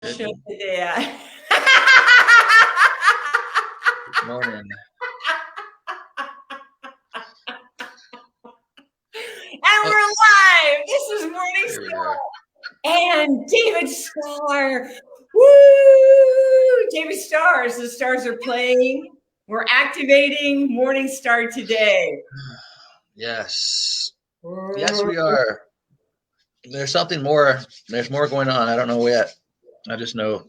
Good Show today. morning. And Oh, we're live. This is here we Morningstar are. and David Starr. Woo! David Stars. The stars are playing. We're activating Morningstar today. Yes. Yes, we are. There's something more. There's more going on. I don't know yet. I just know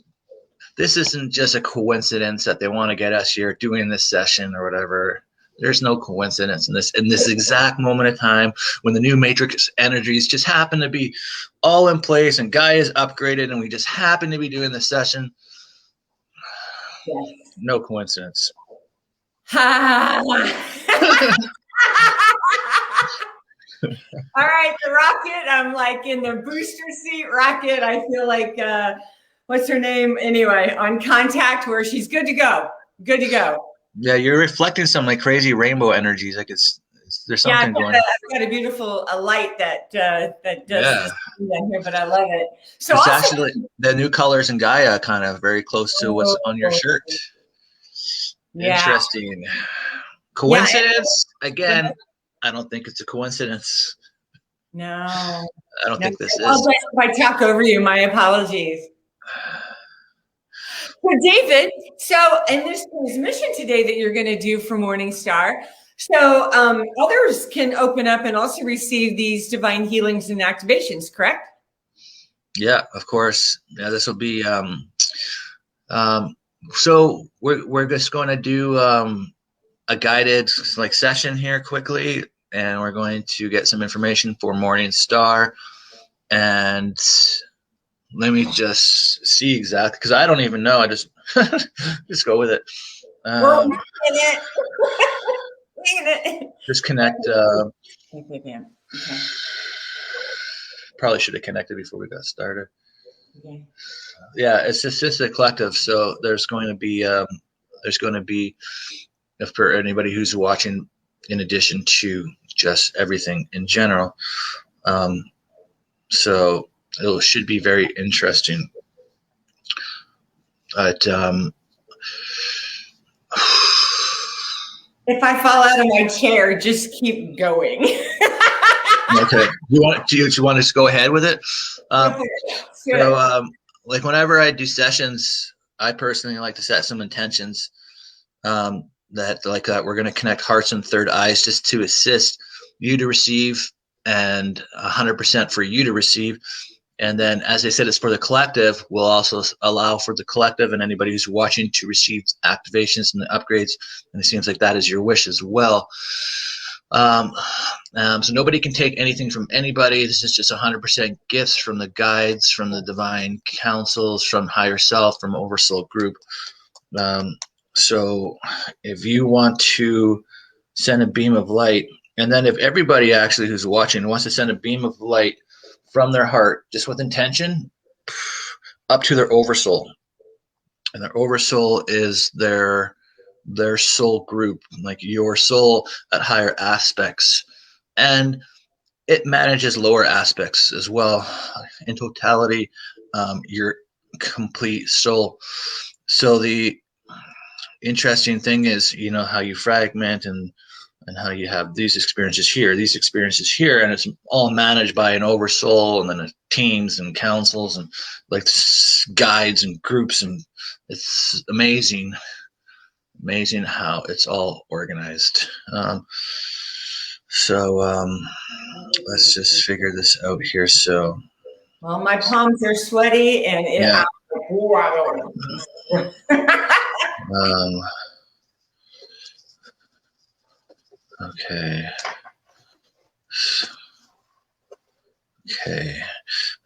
this isn't just a coincidence that they want to get us here doing this session or whatever. There's no coincidence in this exact moment of time when the new matrix energies just happen to be all in place and Gaia is upgraded and we just happen to be doing this session. Yes. No coincidence. All right, the rocket. I'm like in the booster seat rocket. I feel like what's her name? Anyway, on contact where she's good to go. Good to go. Yeah, you're reflecting some like crazy rainbow energies. Like there's Yeah, something going on. I've got a beautiful light that that does Yeah. this down here, but I love it. So It's also, actually the new colors in Gaia, kind of very close to what's on your oh, shirt. yeah, Interesting. yeah. Coincidence? And Again, I don't think it's a coincidence. no, I don't no. think this I is. apologize if I talk over you. My apologies. So, David, so in this transmission today that you're going to do for Morningstar, so others can open up and also receive these divine healings and activations, correct? Yeah, of course. Yeah, this will be. So we're just going to do a guided like session here quickly, and we're going to get some information for Morningstar, and let me just see exactly because I don't even know. I just just go with it. We're in it. Just connect. Okay. Probably should have connected before we got started. Okay. Yeah, it's just a collective. So there's going to be if for anybody who's watching, in addition to just everything in general. So it should be very interesting. But If I fall out of my chair, just keep going. okay, do you want to just go ahead with it? So like whenever I do sessions, I personally like to set some intentions that we're going to connect hearts and third eyes just to assist you to receive and 100% for you to receive. And then, as I said, it's for the collective. We'll also allow for the collective and anybody who's watching to receive activations and the upgrades. And it seems like that is your wish as well. So nobody can take anything from anybody. This is just 100% gifts from the guides, from the divine councils, from higher self, from oversoul group. So if you want to send a beam of light, and then if everybody actually who's watching wants to send a beam of light from their heart, just with intention, up to their oversoul. And their oversoul is their soul group, like your soul at higher aspects. And it manages lower aspects as well. In totality, your complete soul. So the interesting thing is, you know, how you fragment and how you have these experiences here, and it's all managed by an oversoul, and then teams and councils and like guides and groups, and it's amazing how it's all organized. Let's just figure this out here. So, well, my palms are sweaty, and yeah. Okay. Okay.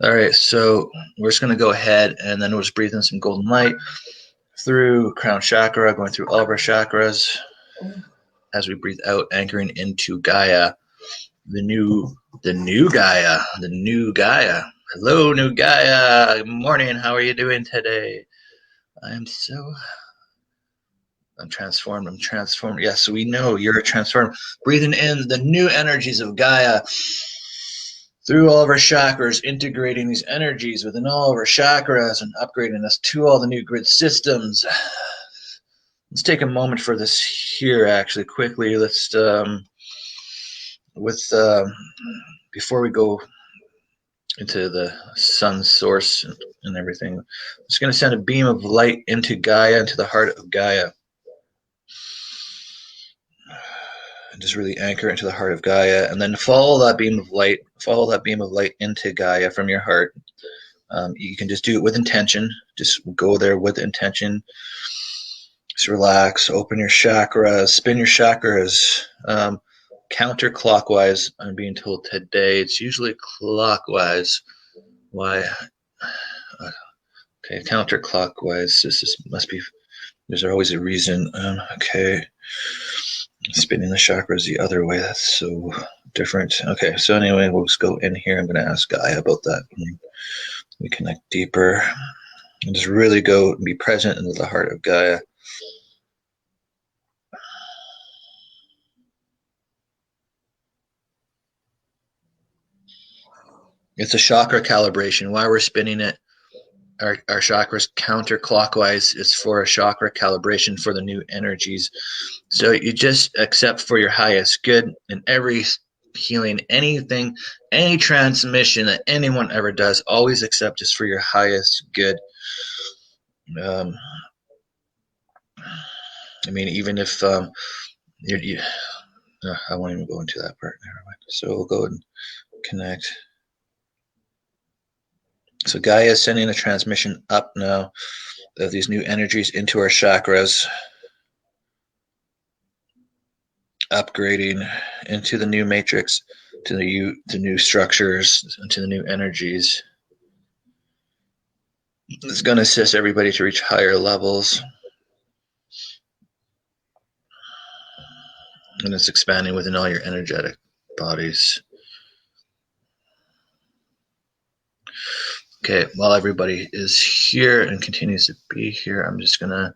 All right. So we're just going to go ahead and then we'll just breathe in some golden light through crown chakra, going through all of our chakras as we breathe out, anchoring into Gaia, the new Gaia. Hello, new Gaia. Good morning. How are you doing today? I'm transformed. Yes, we know you're transformed. Breathing in the new energies of Gaia. through all of our chakras, integrating these energies within all of our chakras and upgrading us to all the new grid systems. Let's take a moment for this here, actually, quickly. Let's, before we go into the sun source and everything, I'm just going to send a beam of light into Gaia, into the heart of Gaia. And just really anchor into the heart of Gaia, and then follow that beam of light. Follow that beam of light into Gaia from your heart. You can just do it with intention. Just go there with intention. Just relax. Open your chakras. Spin your chakras counterclockwise. I'm being told today it's usually clockwise. Why? Okay, counterclockwise. This must be. There's always a reason. Okay. Spinning the chakras the other way, that's so different. Okay, so anyway, we'll just go in here. I'm going to ask Gaia about that. We connect deeper and just really go and be present into the heart of Gaia. It's a chakra calibration. Why we're spinning it, our chakras counterclockwise, is for a chakra calibration for the new energies. So you just accept for your highest good in every healing, anything, any transmission that anyone ever does, always accept is for your highest good. I mean, even if I won't even go into that part. Never mind. So we'll go and connect. So Gaia is sending a transmission up now of these new energies into our chakras, upgrading into the new matrix, to the new structures, into the new energies. It's going to assist everybody to reach higher levels. And it's expanding within all your energetic bodies. Okay, while everybody is here and continues to be here, I'm just going to,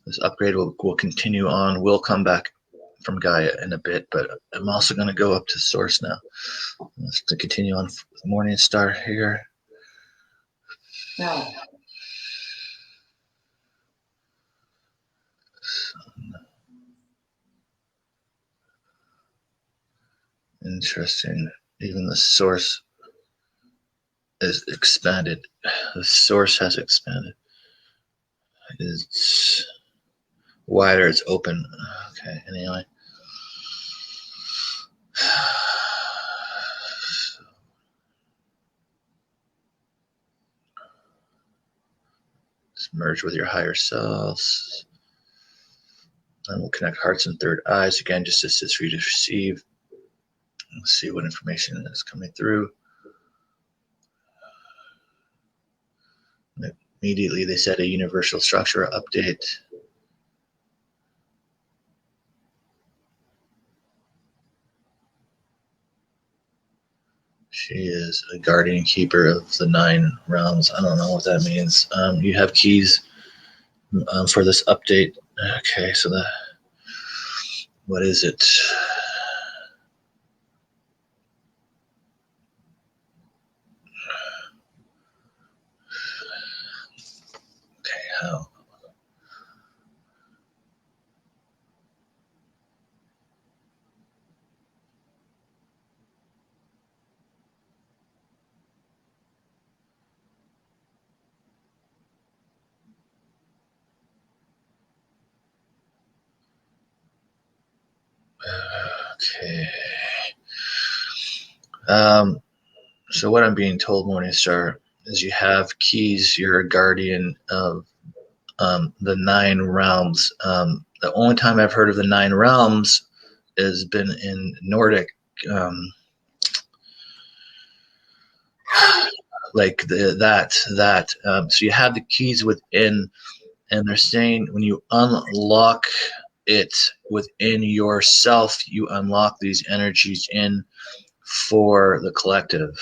this upgrade will continue on. We'll come back from Gaia in a bit, but I'm also going to go up to Source now. Let's continue on with Morningstar here. Yeah. Interesting. Even the Source is expanded. The Source has expanded. It's wider, it's open. Okay, anyway. Just merge with your higher selves. And we'll connect hearts and third eyes again, just as it's for you to receive. Let's see what information is coming through. Immediately, they said a universal structure update. She is a guardian keeper of the 9 realms. I don't know what that means. You have keys for this update. Okay, so what is it? Okay, how? Okay. So what I'm being told, Morningstar, is you have keys. You're a guardian of the 9 realms. The only time I've heard of the 9 realms has been in Nordic, like that. So you have the keys within, and they're saying when you unlock it within yourself, you unlock these energies in for the collective.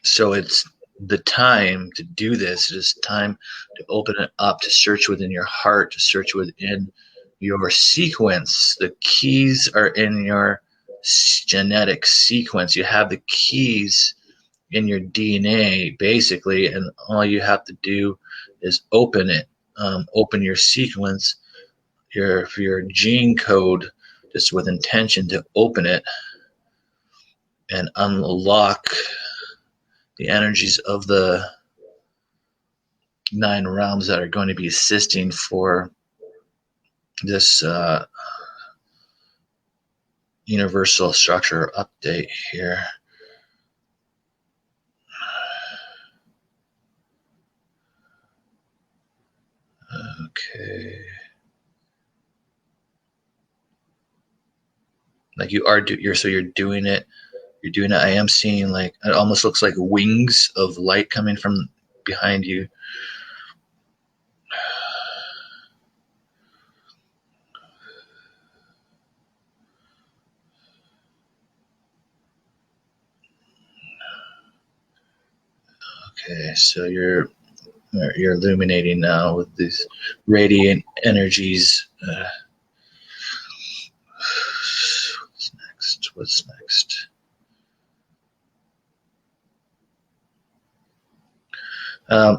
So it's the time to do this. It is time to open it up, to search within your heart, to search within your sequence. The keys are in your genetic sequence. You have the keys in your DNA, basically, and all you have to do is open it, open your sequence, your gene code, just with intention to open it and unlock the energies of the 9 realms that are going to be assisting for this universal structure update here. Okay. Like you're doing it. You're doing it. I am seeing like it almost looks like wings of light coming from behind you. Okay, so you're illuminating now with these radiant energies. What's next? What's next?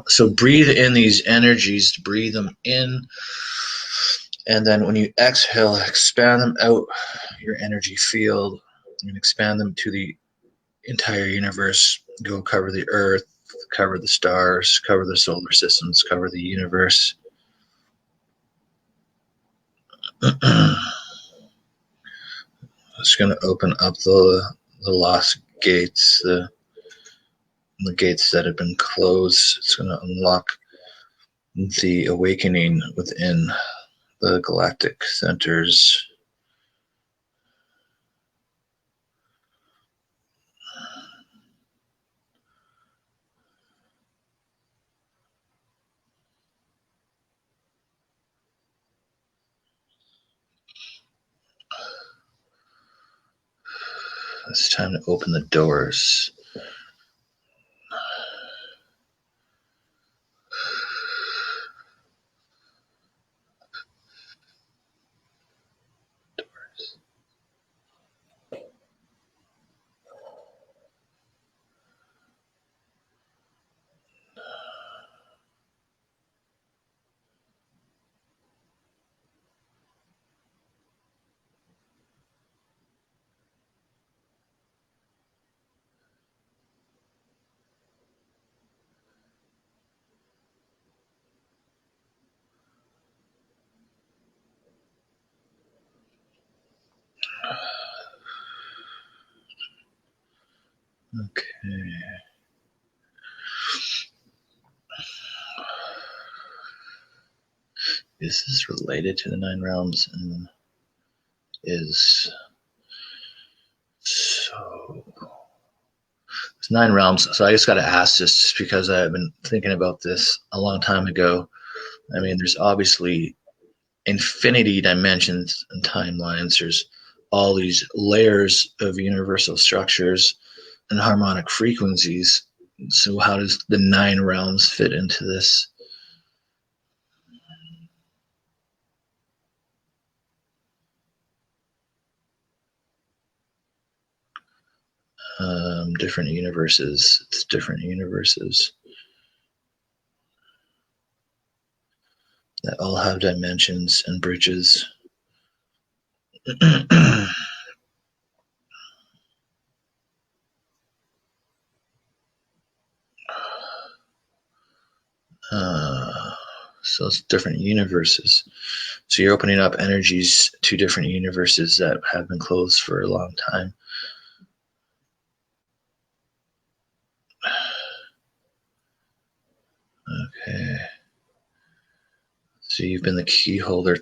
So breathe in these energies, breathe them in, and then when you exhale, expand them out your energy field and expand them to the entire universe. Go cover the earth, cover the stars, cover the solar systems, cover the universe. It's going to open up the lost gates, the gates that have been closed. It's going to unlock the awakening within the galactic centers. It's time to open the doors. Okay. Is this related to the 9 realms? And is so it's 9 realms. So I just got to ask this just because I've been thinking about this a long time ago. I mean, there's obviously infinity dimensions and timelines. There's all these layers of universal structures and harmonic frequencies. So how does the 9 realms fit into this? Different universes. It's different universes that all have dimensions and bridges. So it's different universes. So you're opening up energies to different universes that have been closed for a long time. Okay. So you've been the key holder.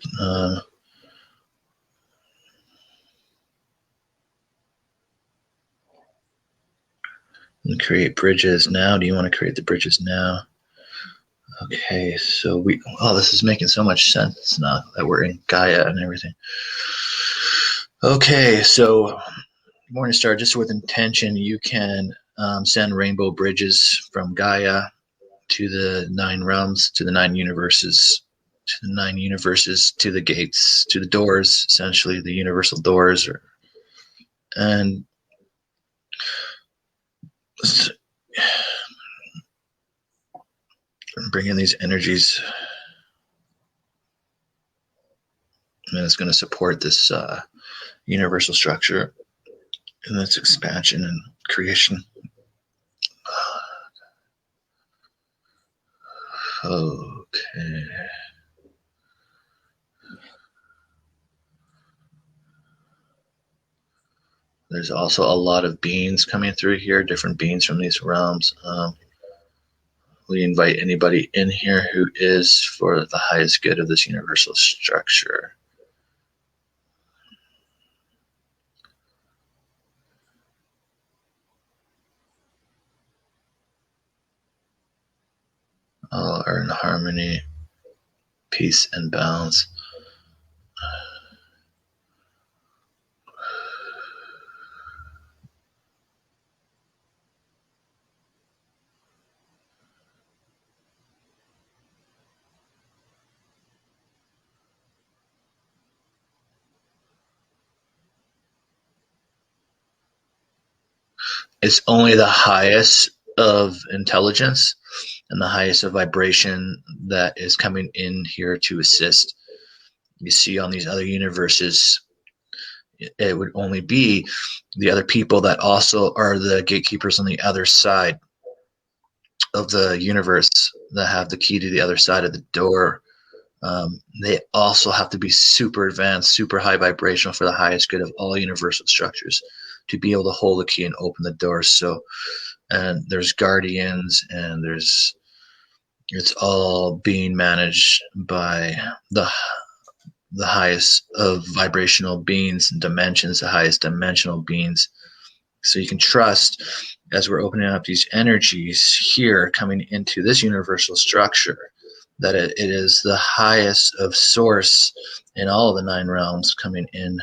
And create bridges now. Do you want to create the bridges now? Okay, so this is making so much sense now that we're in Gaia and everything. Okay, so Morningstar, just with intention, you can send rainbow bridges from Gaia to the 9 realms, to the 9 universes, to the gates, to the doors, essentially the universal doors, or And bring in these energies, and it's going to support this universal structure and its expansion and creation. Okay. There's also a lot of beings coming through here, different beings from these realms. We invite anybody in here who is for the highest good of this universal structure. All are in harmony, peace, and balance. It's only the highest of intelligence and the highest of vibration that is coming in here to assist. You see, on these other universes, it would only be the other people that also are the gatekeepers on the other side of the universe that have the key to the other side of the door. They also have to be super advanced, super high vibrational for the highest good of all universal structures to be able to hold the key and open the door. So, and there's guardians, and it's all being managed by the highest of vibrational beings and dimensions, the highest dimensional beings. So you can trust, as we're opening up these energies here coming into this universal structure, that it is the highest of source in all of the 9 realms coming in.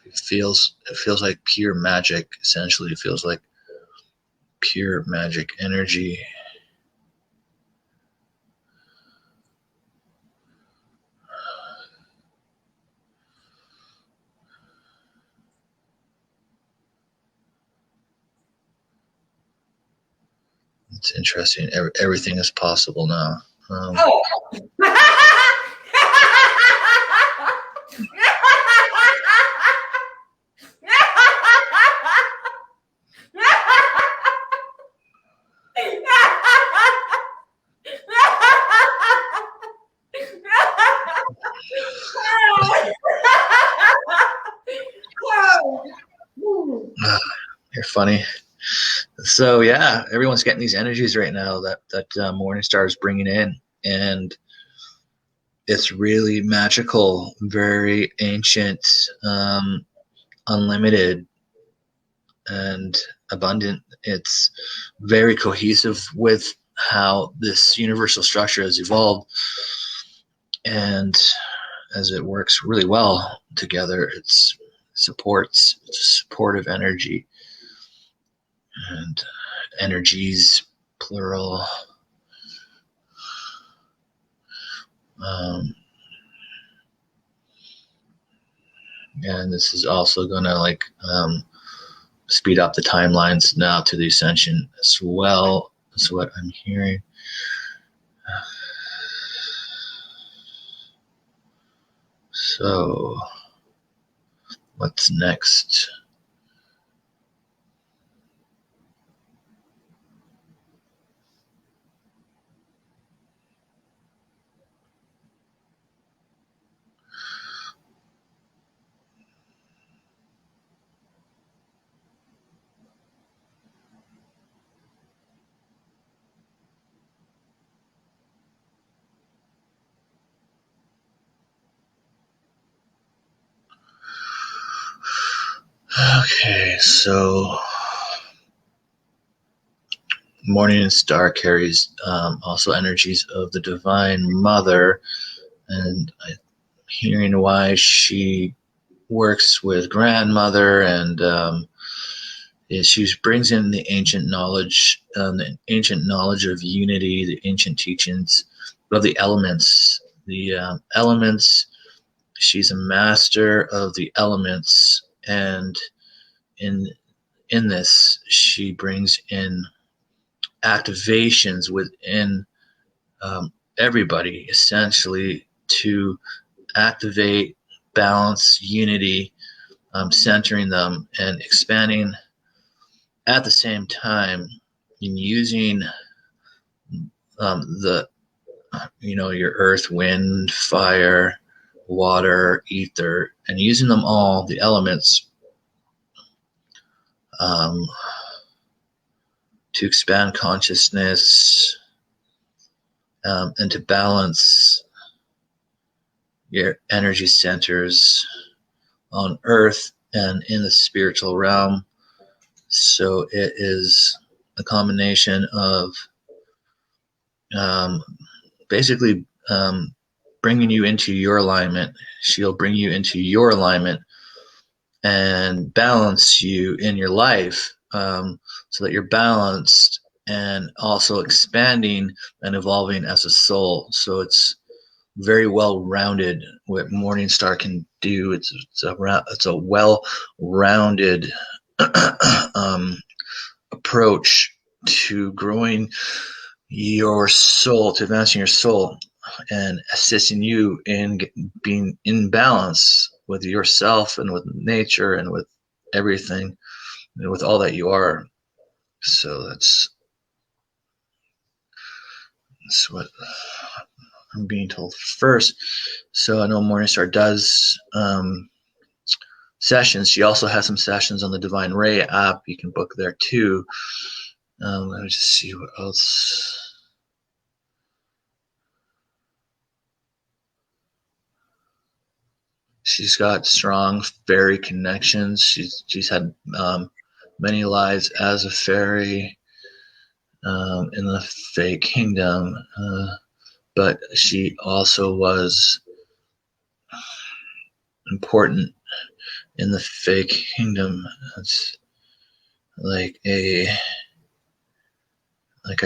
It feels like pure magic. Essentially, it feels like pure magic energy. It's interesting. Everything is possible now. Oh. You're funny. So yeah, everyone's getting these energies right now that Morningstar is bringing in, and it's really magical, very ancient, unlimited, and abundant. It's very cohesive with how this universal structure has evolved, and as it works really well together, it's a supportive energy, and energies, plural. And this is also going to speed up the timelines now to the ascension as well. That's what I'm hearing. So, what's next? Okay, so Morningstar carries also energies of the Divine Mother, and I'm hearing why she works with grandmother, and She brings in the ancient knowledge of unity, the ancient teachings of the elements. The elements. She's a master of the elements, and in this, she brings in activations within everybody, essentially, to activate balance, unity, centering them, and expanding at the same time, in using the your earth, wind, fire, water, ether, and using them all, the elements, um, to expand consciousness, and to balance your energy centers on earth and in the spiritual realm. So it is a combination of um, basically bringing you into your alignment. She'll bring you into your alignment and balance you in your life, so that you're balanced and also expanding and evolving as a soul. So it's very well rounded what Morningstar can do. It's a well rounded approach to growing your soul, to advancing your soul, and assisting you in being in balance with yourself and with nature and with everything and with all that you are. So that's what I'm being told first. So I know Morningstar does sessions. She also has some sessions on the Divine Ray app. You can book there too. Let me just see what else. She's got strong fairy connections. She's had many lives as a fairy in the Fae Kingdom, but she also was important in the Fae Kingdom. It's like a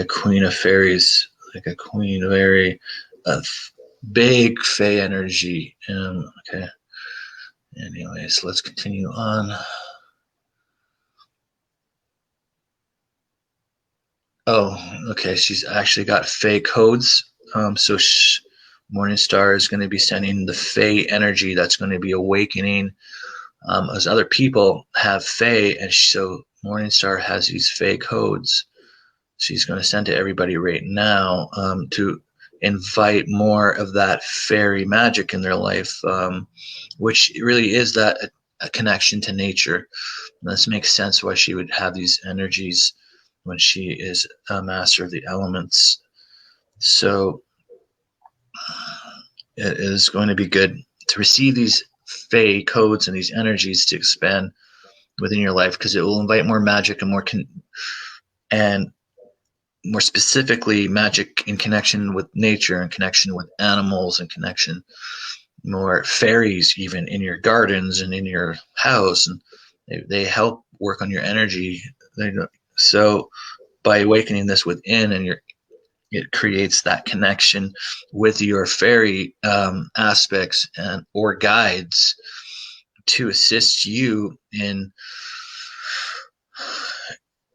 queen of fairies, like a queen of fairy, a big Fae energy. Okay. Anyways, let's continue on. Oh, okay. She's actually got Fae codes. So Morningstar is going to be sending the Fae energy that's going to be awakening, as other people have Fae, and so Morningstar has these Fae codes. She's going to send to everybody right now, to invite more of that fairy magic in their life, which really is that a connection to nature. And this makes sense why she would have these energies when she is a master of the elements. So it is going to be good to receive these Fae codes and these energies to expand within your life, because it will invite more magic and and more specifically magic in connection with nature and connection with animals and connection more fairies even in your gardens and in your house, and they help work on your energy. So by awakening this within, and it creates that connection with your fairy aspects and or guides to assist you in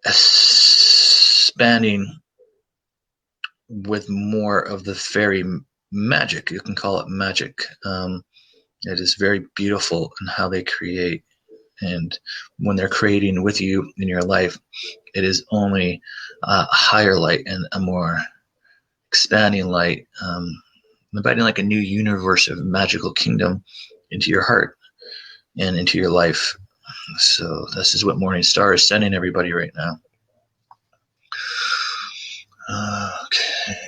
expanding with more of the fairy magic. You can call it magic. It is very beautiful in how they create. And when they're creating with you in your life, it is only a higher light and a more expanding light, inviting like a new universe of magical kingdom into your heart and into your life. So this is what Morningstar is sending everybody right now. Okay.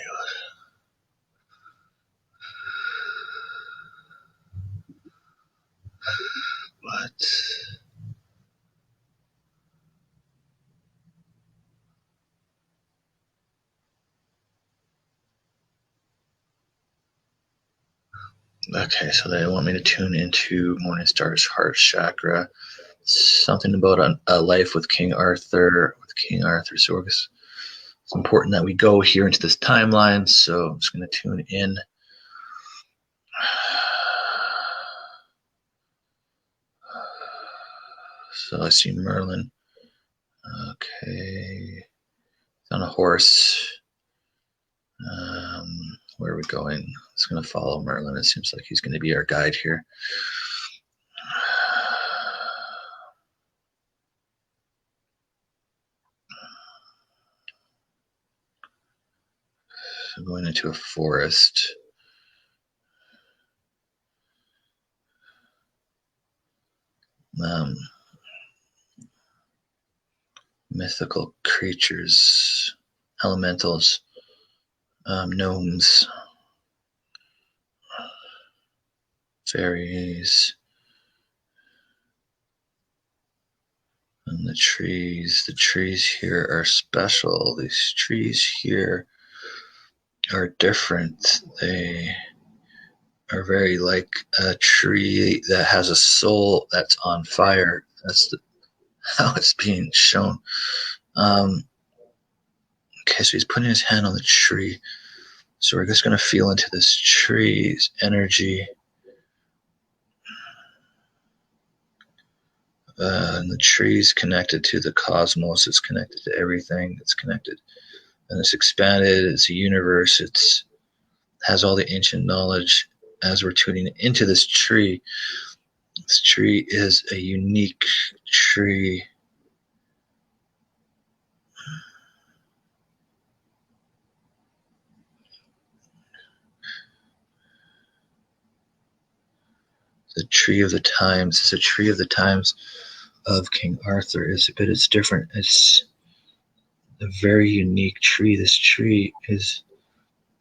What? Okay, so they want me to tune into Morningstar's heart chakra something about a life with King Arthur. So it's important that we go here into this timeline. So I'm just going to tune in. So I see Merlin. Okay. On a horse. Where are we going? It's going to follow Merlin. It seems like he's going to be our guide here. So going into a forest. Mythical creatures, elementals, gnomes, fairies, and the trees. The trees here are special. These trees here are different. They are very like a tree that has a soul that's on fire. That's how it's being shown. Okay, so he's putting his hand on the tree. So we're just going to feel into this tree's energy. And the tree's connected to the cosmos. It's connected to everything. It's connected. And it's expanded. It's a universe. It has all the ancient knowledge. As we're tuning into this tree is a unique tree. The tree of the times. It's a tree of the times of King Arthur. But it's different. It's a very unique tree. This tree is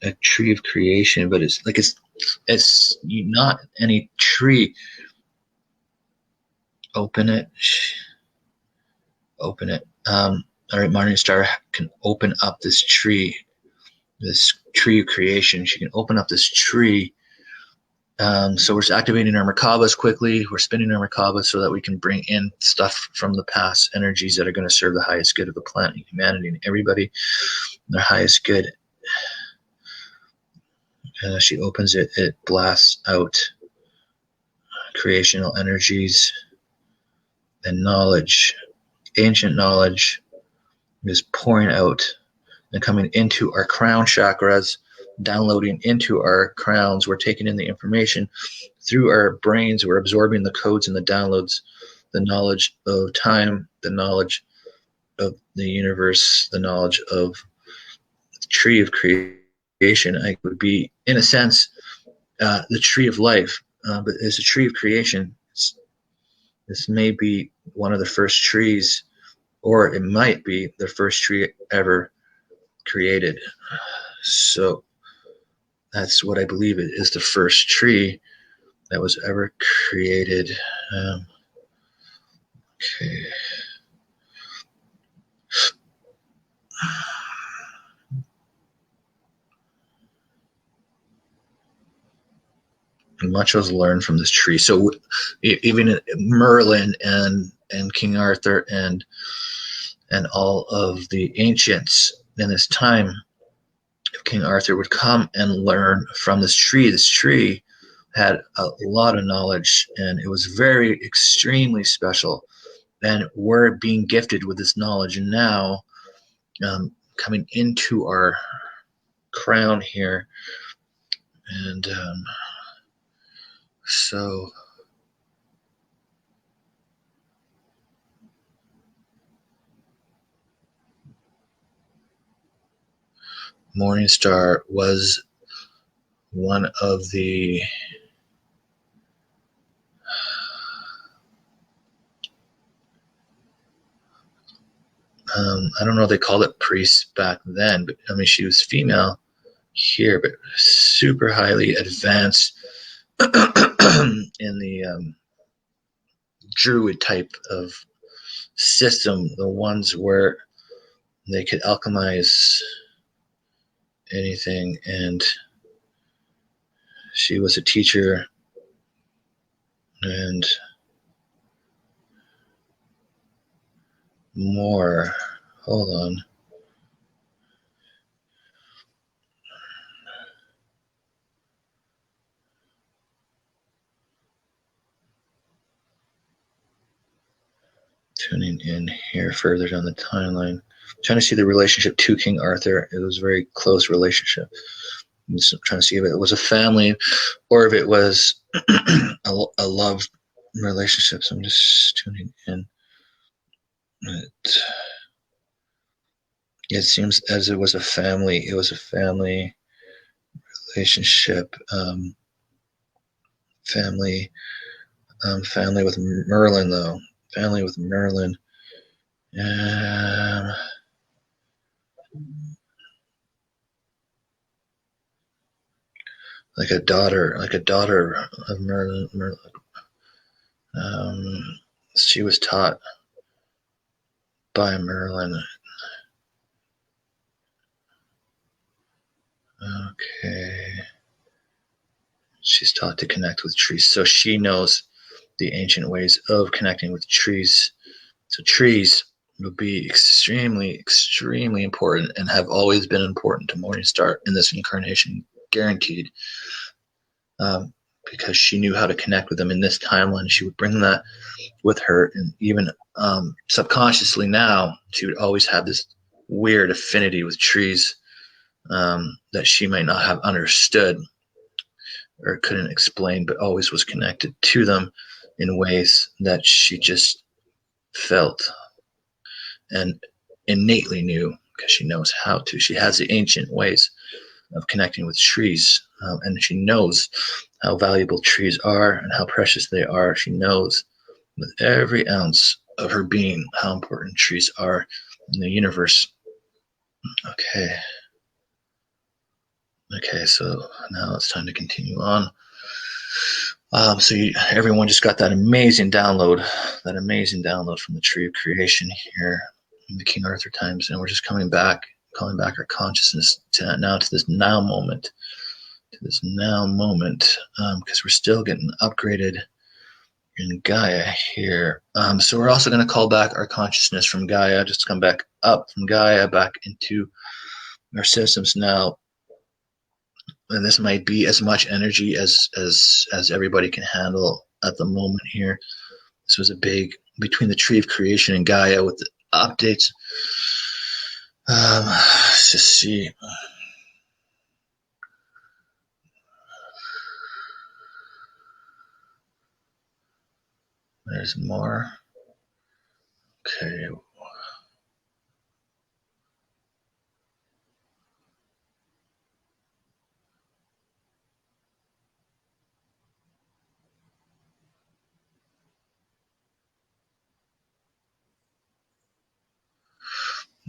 a tree of creation, but it's not any tree. Open it. All right, Morningstar can open up this tree of creation. She can open up this tree. So we're just activating our Merkabas quickly. We're spinning our Merkaba so that we can bring in stuff from the past, energies that are going to serve the highest good of the planet and humanity and everybody, their highest good. And as she opens it, it blasts out creational energies and knowledge. Ancient knowledge is pouring out and coming into our crown chakras, downloading into our crowns. We're taking in the information through our brains. We're absorbing the codes and the downloads, the knowledge of time, the knowledge of the universe, the knowledge of the tree of creation. I would be, in a sense, the tree of life, but it's a tree of creation. This may be one of the first trees, or it might be the first tree ever created. So that's what I believe it is, the first tree that was ever created. Okay. Much was learned from this tree. So even Merlin and King Arthur and all of the ancients in this time, King Arthur would come and learn from this tree. This tree had a lot of knowledge, and it was very extremely special. And we're being gifted with this knowledge, and now coming into our crown here, and so Morningstar was one of the I don't know if they called it priests back then, but I mean, she was female here, but super highly advanced in the druid type of system, the ones where they could alchemize anything. And she was a teacher, and more. Hold on. Tuning in here further down the timeline. Trying to see the relationship to King Arthur. It was a very close relationship. I'm just trying to see if it was a family or if it was a love relationship. So I'm just tuning in. It seems as it was a family. It was a family relationship. Family with Merlin, though. Family with Merlin. Like a daughter of Merlin. She was taught by Merlin. Okay. She's taught to connect with trees. So she knows the ancient ways of connecting with trees. So trees will be extremely, extremely important and have always been important to Morningstar in this incarnation, guaranteed. Because she knew how to connect with them in this timeline. She would bring that with her, and even subconsciously now, she would always have this weird affinity with trees that she might not have understood or couldn't explain, but always was connected to them in ways that she just felt and innately knew, because she knows how to. She has the ancient ways of connecting with trees, and she knows how valuable trees are and how precious they are. She knows with every ounce of her being how important trees are in the universe. Okay, so now it's time to continue on. Everyone just got that amazing download from the Tree of Creation here in the King Arthur times, and we're just calling back our consciousness to this now moment, because we're still getting upgraded in Gaia here. So we're also going to call back our consciousness from Gaia, just come back up from Gaia, back into our systems now. And this might be as much energy as everybody can handle at the moment here. This was a big, between the Tree of Creation and Gaia with the updates. Let's just see. There's more. Okay.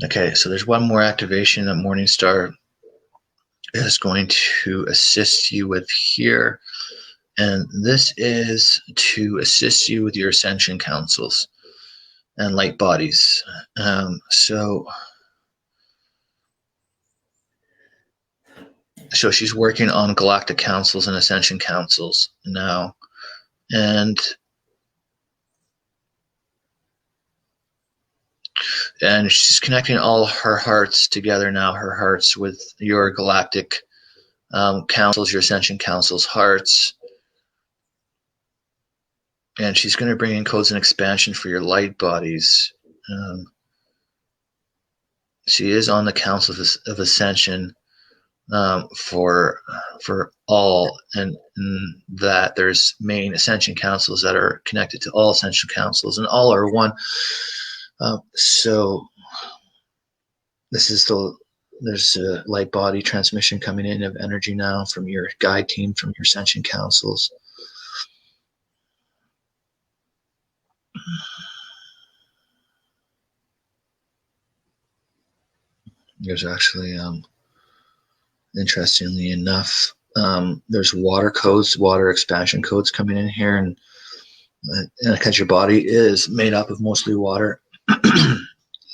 Okay, so there's one more activation that Morningstar is going to assist you with here. And this is to assist you with your ascension councils and light bodies. So she's working on galactic councils and ascension councils now. And she's connecting all her hearts together now, her hearts with your galactic councils, your ascension councils, hearts. And she's going to bring in codes and expansion for your light bodies. She is on the Council of Ascension for all, and that there's main Ascension Councils that are connected to all Ascension Councils, and all are one. So this is there's a light body transmission coming in of energy now from your guide team, from your Ascension Councils. There's actually, interestingly enough, there's water expansion codes coming in here, and because your body is made up of mostly water,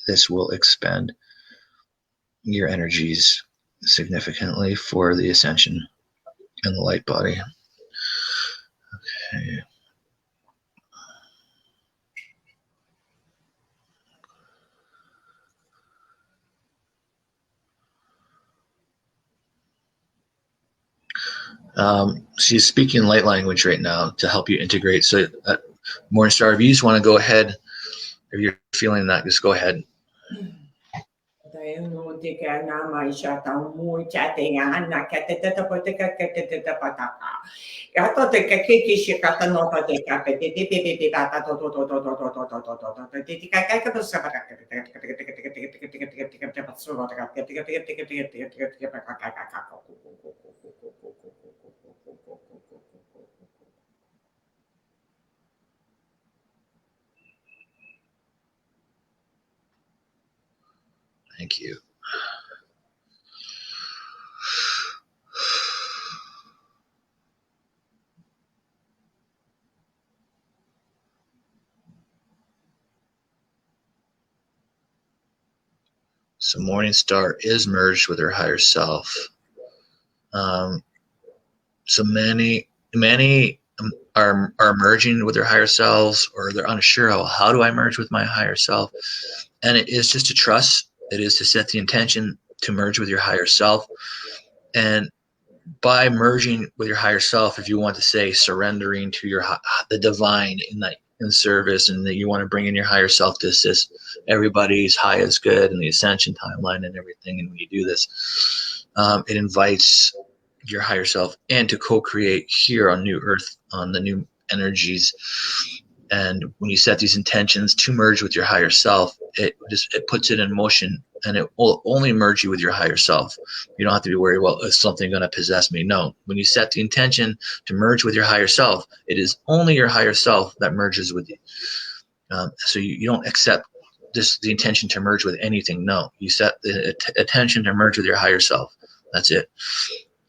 this will expand your energies significantly for the ascension and the light body. Okay. She's speaking light language right now to help you integrate. So, Morningstar, if you just want to go ahead, if you're feeling that, just go ahead. Thank you. So Morningstar is merged with her higher self. So many are merging with their higher selves, or they're unsure, how do I merge with my higher self? And it is just to trust. It is to set the intention to merge with your higher self. And by merging with your higher self, if you want to say surrendering to the divine in service, and that you want to bring in your higher self to assist everybody's highest good and the ascension timeline and everything. And when you do this, it invites your higher self and to co-create here on new earth, on the new energies. And when you set these intentions to merge with your higher self, it puts it in motion, and it will only merge you with your higher self. You don't have to be worried, well, is something going to possess me? No. When you set the intention to merge with your higher self, it is only your higher self that merges with you. So you don't accept the intention to merge with anything. No, you set the intention to merge with your higher self. That's it.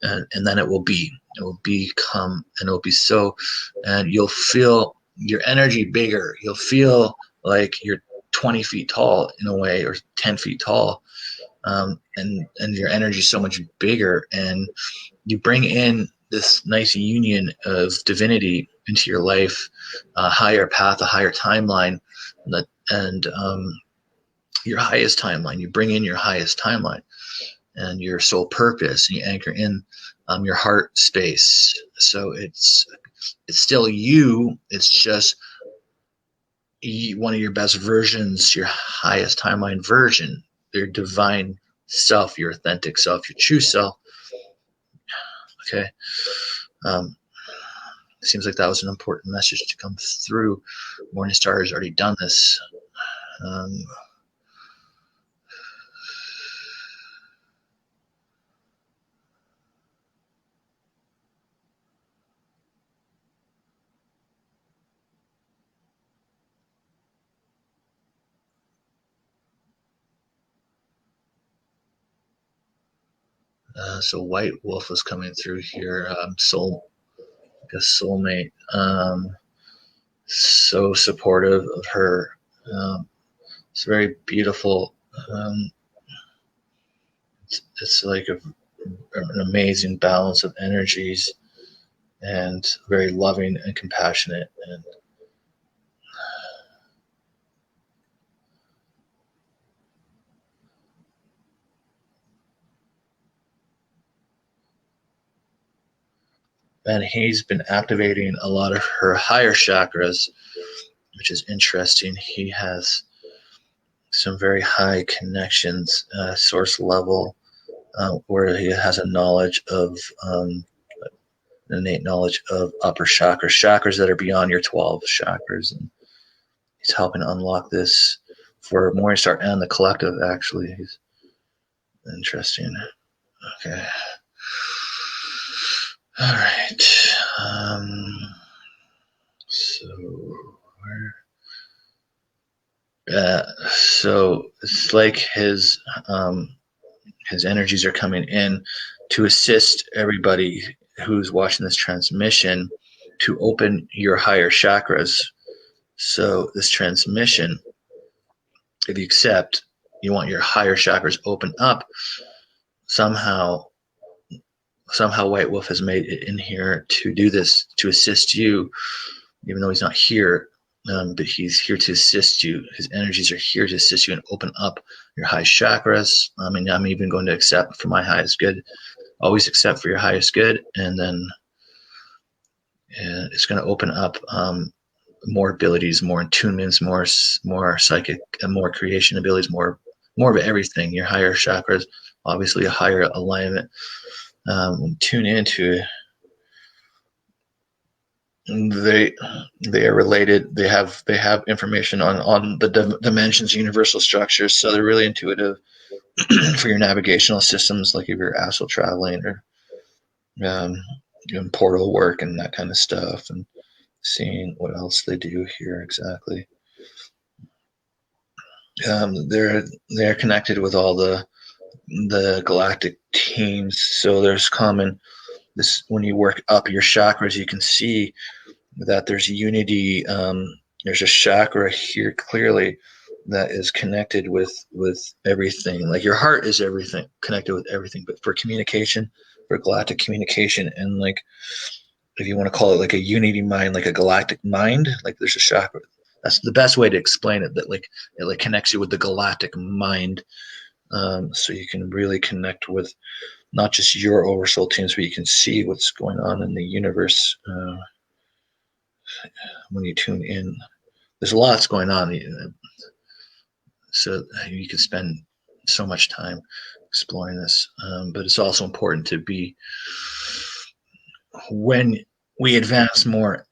And then it will become, and it will be so, and you'll feel your energy bigger. You'll feel like you're 20 feet tall in a way, or 10 feet tall. And your energy is so much bigger, and you bring in this nice union of divinity into your life, a higher path, a higher timeline, and your highest timeline. You bring in your highest timeline and your soul purpose, and you anchor in your heart space. So it's still you. It's just one of your best versions, your highest timeline version, your divine self, your authentic self, your true self. Okay. It seems like that was an important message to come through. Morningstar has already done this. So White Wolf was coming through here. Like a soulmate. So supportive of her. It's very beautiful. It's like an amazing balance of energies, and very loving and compassionate. And he's been activating a lot of her higher chakras, which is interesting. He has some very high connections, source level, where he has a knowledge of innate knowledge of upper chakras that are beyond your 12 chakras. And he's helping unlock this for Morningstar and the collective, actually. He's interesting. Okay. All right. So it's like his energies are coming in to assist everybody who's watching this transmission to open your higher chakras. So this transmission, if you accept, you want your higher chakras open up. Somehow White Wolf has made it in here to do this, to assist you, even though he's not here. But he's here to assist you. His energies are here to assist you and open up your high chakras. And I'm even going to accept, for my highest good, always accept for your highest good, and then it's going to open up more abilities, more attunements, more psychic, and more creation abilities, more of everything. Your higher chakras, obviously, a higher alignment. Tune into. They are related. They have information on the dimensions, universal structures. So they're really intuitive for your navigational systems, like if you're astral traveling or doing portal work and that kind of stuff, and seeing what else they do here exactly. They're connected with all the galactic teams. So there's common this when you work up your chakras, you can see that there's unity. There's a chakra here clearly that is connected with everything. Like your heart is everything, connected with everything. But for communication, for galactic communication, and like if you want to call it like a unity mind, like a galactic mind, like there's a chakra. That's the best way to explain it. That like it like connects you with the galactic mind, so you can really connect with not just your oversoul teams, but you can see what's going on in the universe when you tune in. There's lots going on, so you can spend so much time exploring this. But it's also important to be, when we advance more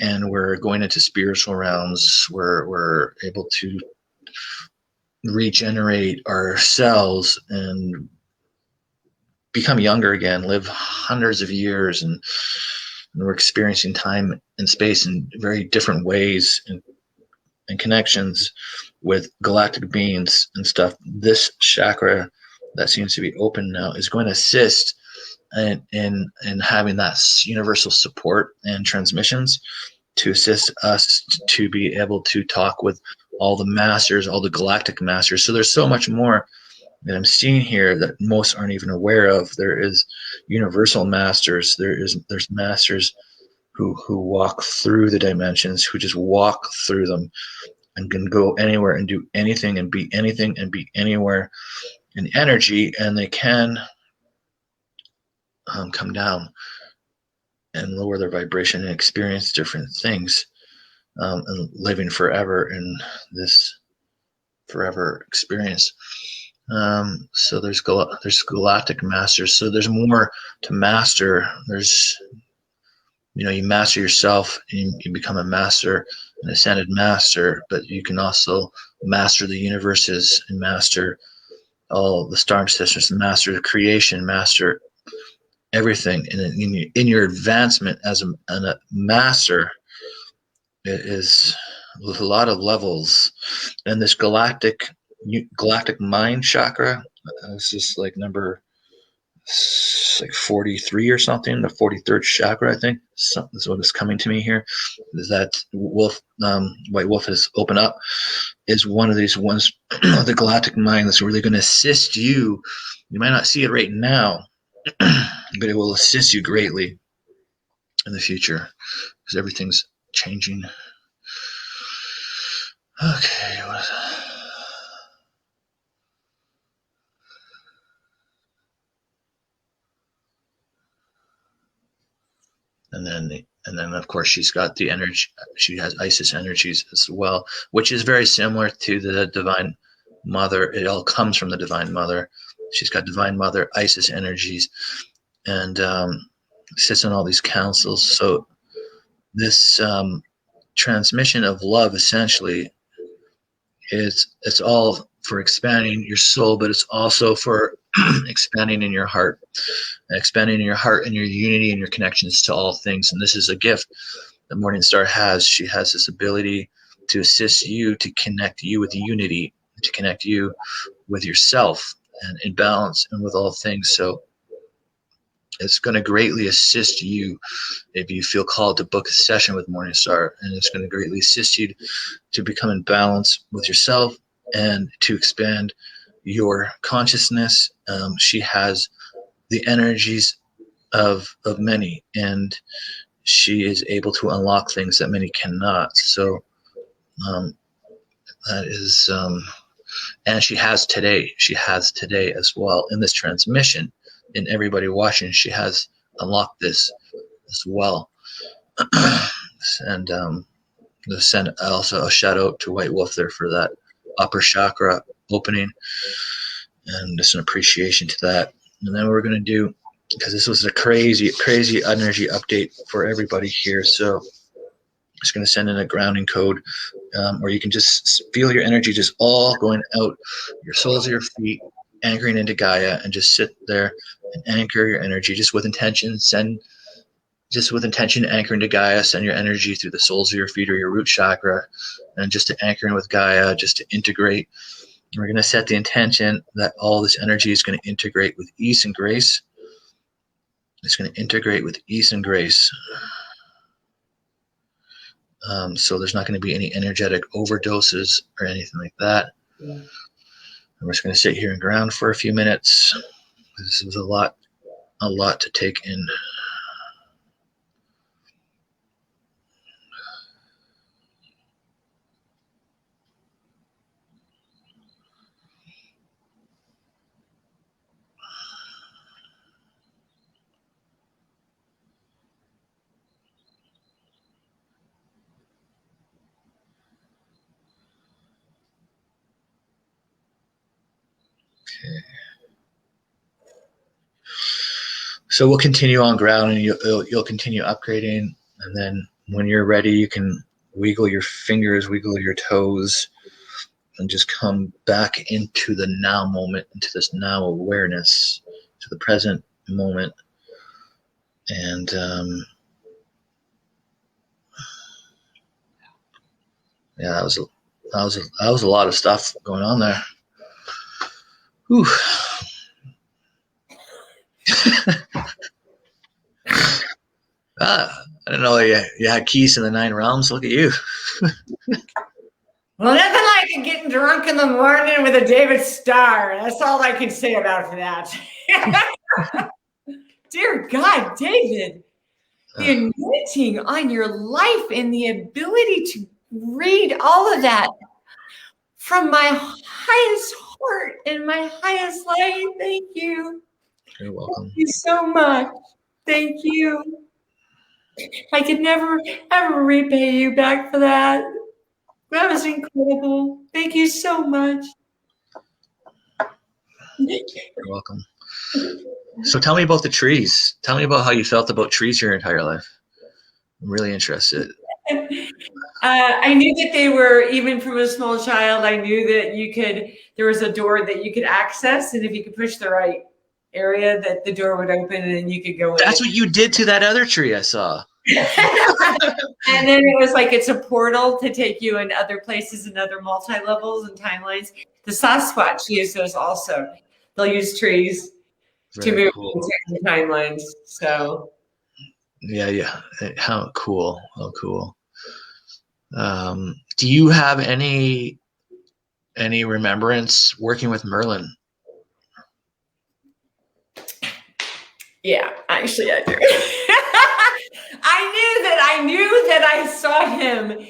and we're going into spiritual realms, we're able to regenerate ourselves and become younger again, live hundreds of years, and we're experiencing time and space in very different ways and connections with galactic beings and stuff. This chakra that seems to be open now is going to assist in having that universal support and transmissions to assist us to be able to talk with all the masters, all the galactic masters. So there's so much more that I'm seeing here that most aren't even aware of. There is universal masters. There's masters who walk through the dimensions, who just walk through them and can go anywhere and do anything and be anything and be anywhere in energy, and they can come down and lower their vibration and experience different things, and living forever in this forever experience. So there's galactic masters. So there's more to master. There's, you master yourself and you become a master, an ascended master, but you can also master the universes and master all the star systems, master the creation, master everything. And in your advancement as a master, it is with a lot of levels. And this galactic mind chakra is just like number like 43 or something, the 43rd chakra, I think. Is what is coming to me here. Is that White Wolf has opened up, is one of these ones, the galactic mind that's really going to assist you. You might not see it right now, but it will assist you greatly in the future because everything's changing. Okay. And then of course she's got the energy. She has Isis energies as well, which is very similar to the Divine Mother. It all comes from the Divine Mother. She's got Divine Mother Isis energies, and sits on all these councils. So this transmission of love essentially it's all for expanding your soul, but it's also for expanding in your heart, expanding in your heart and your unity and your connections to all things. And this is a gift that Morningstar has. She has this ability to assist you, to connect you with unity, to connect you with yourself and in balance and with all things. So it's going to greatly assist you if you feel called to book a session with Morningstar, and it's going to greatly assist you to become in balance with yourself and to expand your consciousness. She has the energies of many, and she is able to unlock things that many cannot. So that is, and she has today as well in this transmission. and everybody watching, she has unlocked this as well. And send also a shout out to White Wolf there for that upper chakra opening, and just an appreciation to that. And then we're going to do, because this was a crazy energy update for everybody here, so I'm just going to send in a grounding code, or you can just feel your energy just all going out your soles of your feet, anchoring into Gaia, and just sit there and anchor your energy just with intention. Just with intention, anchor into Gaia, send your energy through the soles of your feet or your root chakra, and just to anchor in with Gaia, just to integrate. We're going to set the intention that all this energy is going to integrate with ease and grace. It's going to integrate with ease and grace. So there's not going to be any energetic overdoses or anything like that. Yeah. I'm just going to sit here and ground for a few minutes. This is a lot to take in. So we'll continue on grounding. You'll continue upgrading, and then when you're ready, you can wiggle your fingers, wiggle your toes, and just come back into the now moment, into this now awareness, to the present moment. And yeah, that was a lot of stuff going on there. Whew. I don't know. You had keys in the 9 realms. Look at you. Well, nothing like getting drunk in the morning with a David Starr. That's all I can say about that. Dear God, David, the anointing on your life and the ability to read all of that from my highest heart and my highest light. Thank you. You're welcome. Thank you so much. Thank you. I could never, ever repay you back for that. That was incredible. Thank you so much. You're welcome. So tell me about the trees. Tell me about how you felt about trees your entire life. I'm really interested. I knew that they were, even from a small child, I knew that there was a door that you could access, and if you could push the right area, that the door would open and then you could go in. That's what you did to that other tree I saw. And then it was like it's a portal to take you in other places and other multi-levels and timelines. The Sasquatch use those also. They'll use trees to move into timelines. So yeah. How cool. Do you have any remembrance working with Merlin? Yeah, actually I do. I knew that I saw him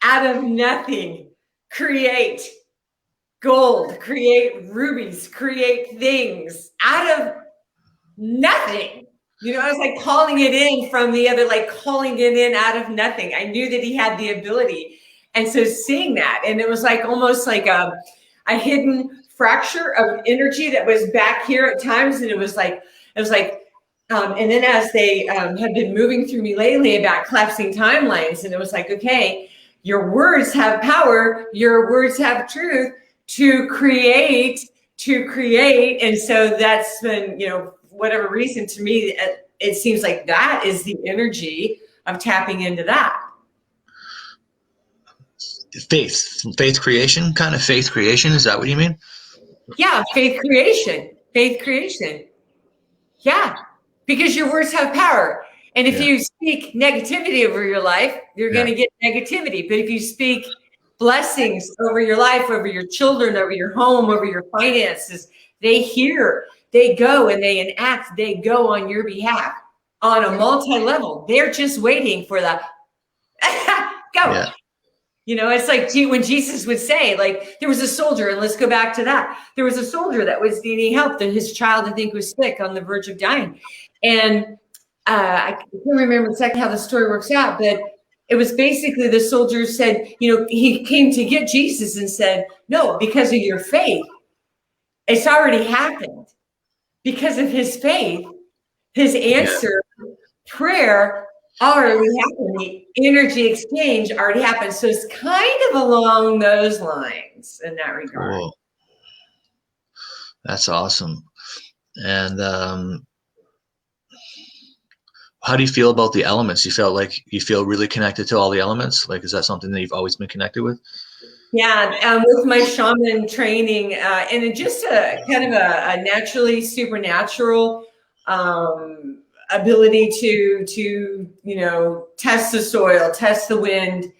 out of nothing create gold, create rubies, create things out of nothing. I was like calling it in from the other, like calling it in out of nothing. I knew that he had the ability. And so seeing that, and it was like almost like a hidden fracture of energy that was back here at times. And it was like, and then as they have been moving through me lately about collapsing timelines, and it was like, okay, your words have power, your words have truth to create. And so that's been, whatever reason, to me, it seems like that is the energy of tapping into that. Faith creation, kind of faith creation. Is that what you mean? Yeah, faith creation. Yeah, because your words have power. And if you speak negativity over your life, you're going to get negativity. But if you speak blessings over your life, over your children, over your home, over your finances, they hear, they go and they enact, they go on your behalf on a multi-level. They're just waiting for the go. You know, it's like when Jesus would say, like, there was a soldier, and let's go back to that. There was a soldier that was needing help, that his child, I think, was sick on the verge of dying. And I can't remember exactly how the story works out, but it was basically the soldier said, you know, he came to get Jesus and said, no, because of your faith, it's already happened. Because of his faith, his answer, prayer already happened. The energy exchange already happened. So it's kind of along those lines in that regard. Cool. That's awesome. And how do you feel about the elements? You feel really connected to all the elements? Like, is that something that you've always been connected with? Yeah, with my shaman training, and it just a kind of a naturally supernatural ability to you know, test the soil, test the wind,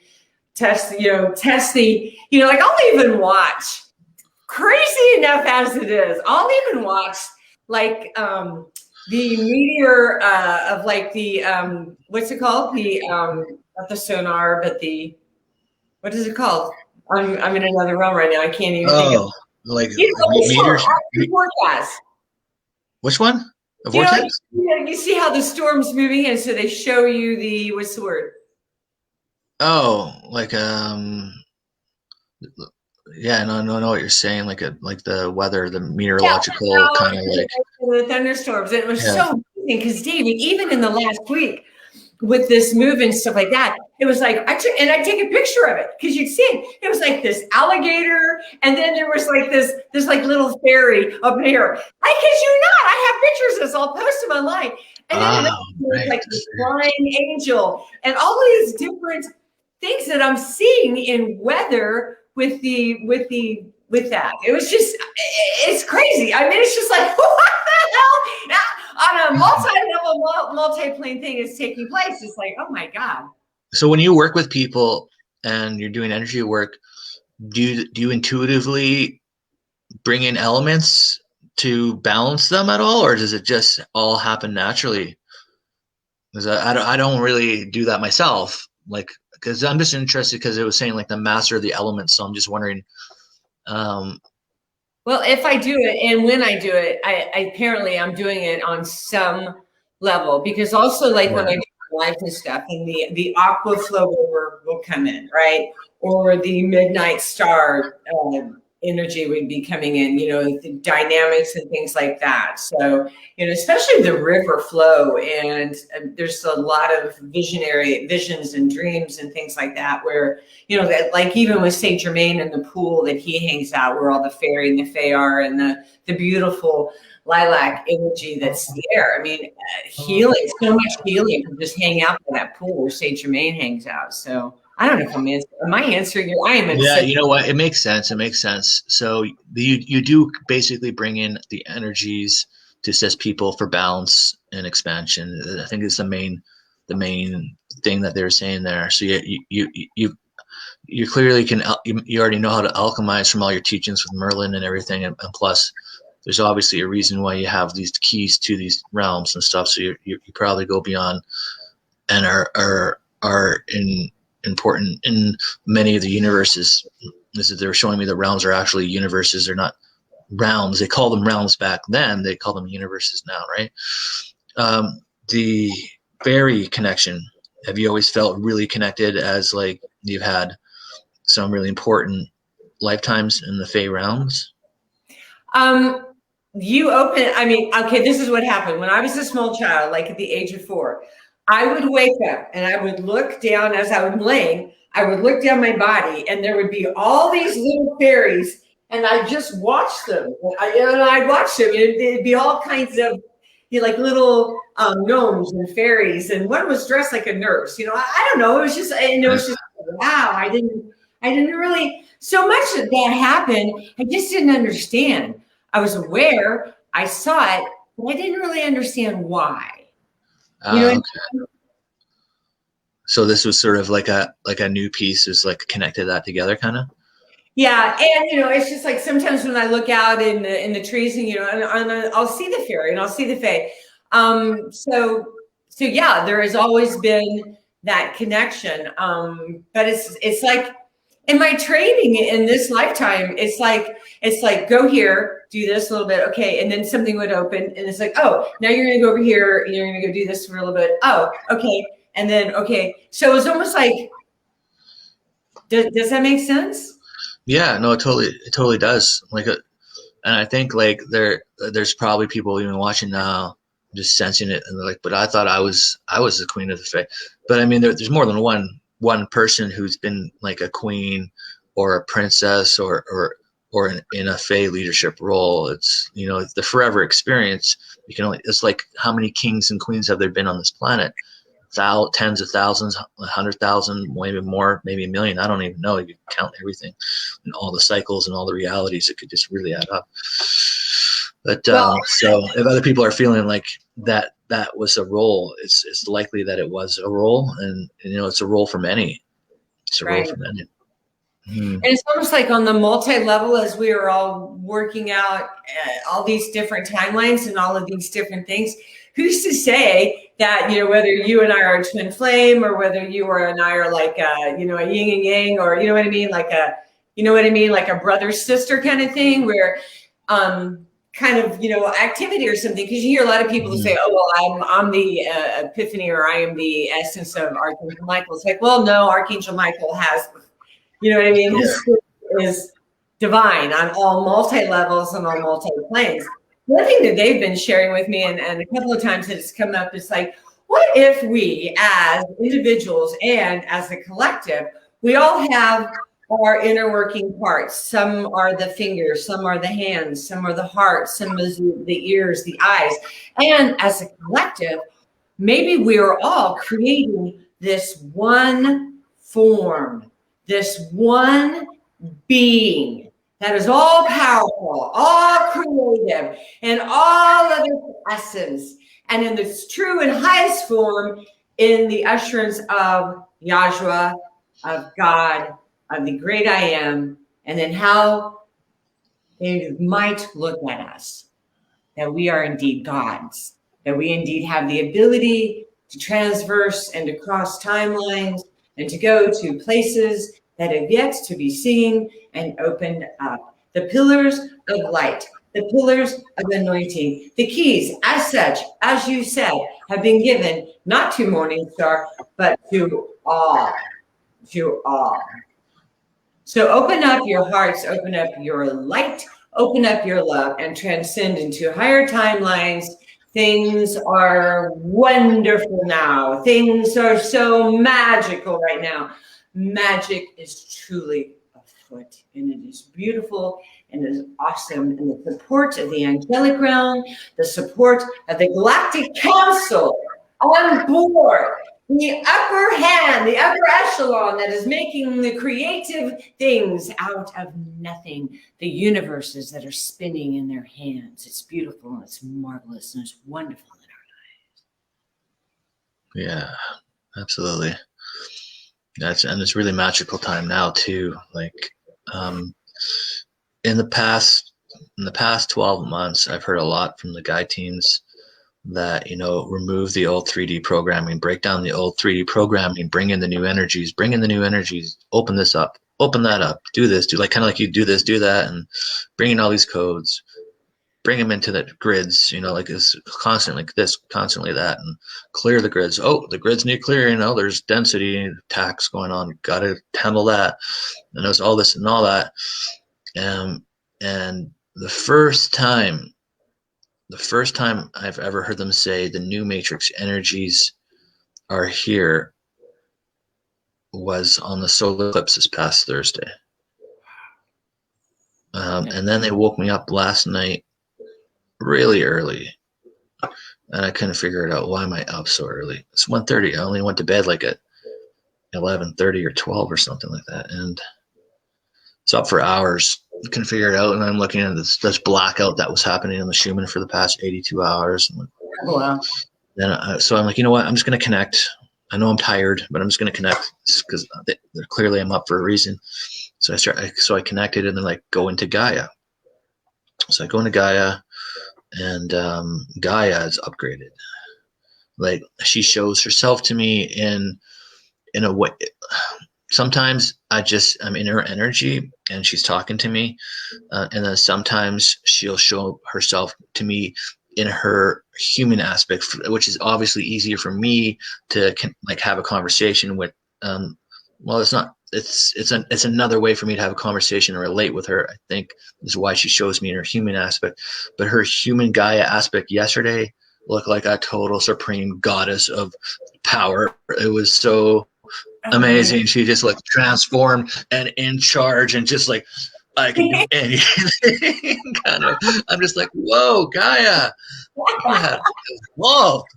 test the, you know, like I'll even watch, crazy enough as it is, I'll even watch like the meteor of like the what's it called, the not the sonar, but the, what is it called? I'm in another realm right now. I can't even think of. Like You know, meters. forecast. Which one? A You know, vortex? you see how the storm's moving, and so they show you the, what's the word? Oh, like yeah, no, know what you're saying. Like the weather, the meteorological kind of like The thunderstorms. And it was yeah. so amazing because David, even in the last week, with this move and stuff like that, it was like I take a picture of it because you'd see it. It was like this alligator, and then there was like this like little fairy up here. I kid you not, I have pictures of this. I'll post them online. And then Right. like this flying angel and all these different things that I'm seeing in weather with that. It was just, it's crazy. I mean, it's just like, what the hell? On a multi-level, multi-plane thing is taking place. It's like, oh my God. So when you work with people and you're doing energy work, do you intuitively bring in elements to balance them at all, or does it just all happen naturally? Because I don't really do that myself. Like, because I'm just interested because it was saying like the master of the elements. So I'm just wondering. Well, if I do it and when I do it, I apparently I'm doing it on some level, because also like when I do my life and stuff, and the aqua flow will come in, right? Or the midnight star energy would be coming in, you know, the dynamics and things like that. So, you know, especially the river flow, and there's a lot of visionary visions and dreams and things like that, where, you know, that like even with Saint Germain in the pool that he hangs out, where all the fairy and the fae are, and the beautiful lilac energy that's there. I mean, healing, so much healing from just hanging out by that pool where Saint Germain hangs out. So I don't know if I'm answering. Am I answering you? I am. Yeah, you know what? It makes sense. It makes sense. So you do basically bring in the energies to assist people for balance and expansion. I think it's the main thing that they were saying there. So you clearly can, you already know how to alchemize from all your teachings with Merlin and everything, and plus there's obviously a reason why you have these keys to these realms and stuff. So you probably go beyond and are important in many of the universes. Is that they were showing me the realms are actually universes. They're not realms. They call them realms back then. They call them universes now, right? The fairy connection. Have you always felt really connected, as like you've had some really important lifetimes in the Fey realms? You open, I mean, okay, this is what happened. When I was a small child, like at the age of 4, I would wake up and I would look down as I was laying. I would look down my body, and there would be all these little fairies, and I just watch them. I'd watch them. It'd be all kinds of, you know, like little gnomes and fairies, and one was dressed like a nurse. You know, I don't know. It was just, and it was just, wow. I didn't really, so much that happened. I just didn't understand. I was aware, I saw it, but I didn't really understand why. You know, Okay. So this was sort of like a new piece, is like connected that together, kind of. yeah, and you know, it's just like sometimes when I look out in the trees, and you know, and I'll see the fairy and I'll see the fae. So yeah, there has always been that connection. But it's like in my training in this lifetime, it's like go here, do this a little bit, okay, and then something would open, and it's like, oh, now you're gonna go over here, and you're gonna go do this for a little bit. Oh, okay, and then okay. So it's almost like, does that make sense? Yeah, no, it totally does. Like, and I think like there's probably people even watching now, just sensing it, and they're like, but I thought I was the queen of the fae. But I mean, there's more than one person who's been like a queen or a princess or in a fae leadership role. It's, the forever experience. You can only, it's like, how many kings and queens have there been on this planet? Tens of thousands, 100,000, maybe more, maybe a million. I don't even know. You count everything and all the cycles and all the realities. It could just really add up. But Well, so if other people are feeling like that was a role, it's likely that it was a role, and it's a role for many. It's a role right. for many. And it's almost like on the multi-level, as we are all working out all these different timelines and all of these different things. Who's to say that, whether you and I are a twin flame, or whether you and I are like a yin and yang, or you know what I mean, like a brother sister kind of thing, where kind of activity or something. Because you hear a lot of people who say, oh well, I'm the epiphany, or I am the essence of Archangel Michael. It's like, well, no, Archangel Michael has, you know what I mean? His spirit is divine on all multi-levels and all multi-planes. One thing that they've been sharing with me, and a couple of times that it's come up, is like, what if we as individuals and as a collective, we all have our inner working parts? Some are the fingers, some are the hands, some are the heart, some is the ears, the eyes. And as a collective, maybe we are all creating this one form, this one being that is all powerful, all creative, and all of its essence, and in its true and highest form, in the usherance of Yahshua, of God, of the great I am, and then how they might look at us, that we are indeed gods, that we indeed have the ability to transverse and to cross timelines and to go to places that have yet to be seen and opened up. The pillars of light, the pillars of anointing, the keys, as such, as you said, have been given not to Morningstar, but to all, to all. So open up your hearts, open up your light, open up your love, and transcend into higher timelines. Things are wonderful now. Things are so magical right now. Magic is truly afoot, and it is beautiful, and it is awesome. And the support of the angelic realm, the support of the Galactic Council on board, the upper hand, the upper echelon that is making the creative things out of nothing, the universes that are spinning in their hands. It's beautiful, and it's marvelous, and it's wonderful in our Yeah, absolutely. And it's really magical time now too. Like, um, in the past 12 months, I've heard a lot from the guide teams that, remove the old 3D programming, break down the old 3D programming, bring in the new energies, open this up, open that up, do this, do, like, kind of like you do this, do that, and bring in all these codes, bring them into the grids, like this, constantly this, constantly that, and clear the grids. Oh, the grids need clearing. There's density attacks going on. Got to handle that. And there's all this and all that. And the first time I've ever heard them say the new matrix energies are here was on the solar eclipse this past Thursday. And then they woke me up last night really early, and I couldn't figure it out. Why am I up so early? It's 1:30. I only went to bed like at 11:30 or 12 or something like that, and it's up for hours. I couldn't figure it out, and I'm looking at this blackout that was happening in the Schumann for the past 82 hours. wow. Then, so I'm like, you know what? I'm just going to connect. I know I'm tired, but I'm just going to connect because clearly I'm up for a reason. So I connected, and then like go into Gaia. So I go into Gaia, and Gaia is upgraded. Like, she shows herself to me in a way. sometimes I'm in her energy and she's talking to me, and then sometimes she'll show herself to me in her human aspect, which is obviously easier for me to like have a conversation with. Well, it's not. It's another way for me to have a conversation and relate with her. I think this is why she shows me in her human aspect, but her human Gaia aspect yesterday looked like a total supreme goddess of power. It was so amazing. She just like transformed and in charge and just like I can do anything. Kind of. I'm just like, whoa, Gaia, you have evolved.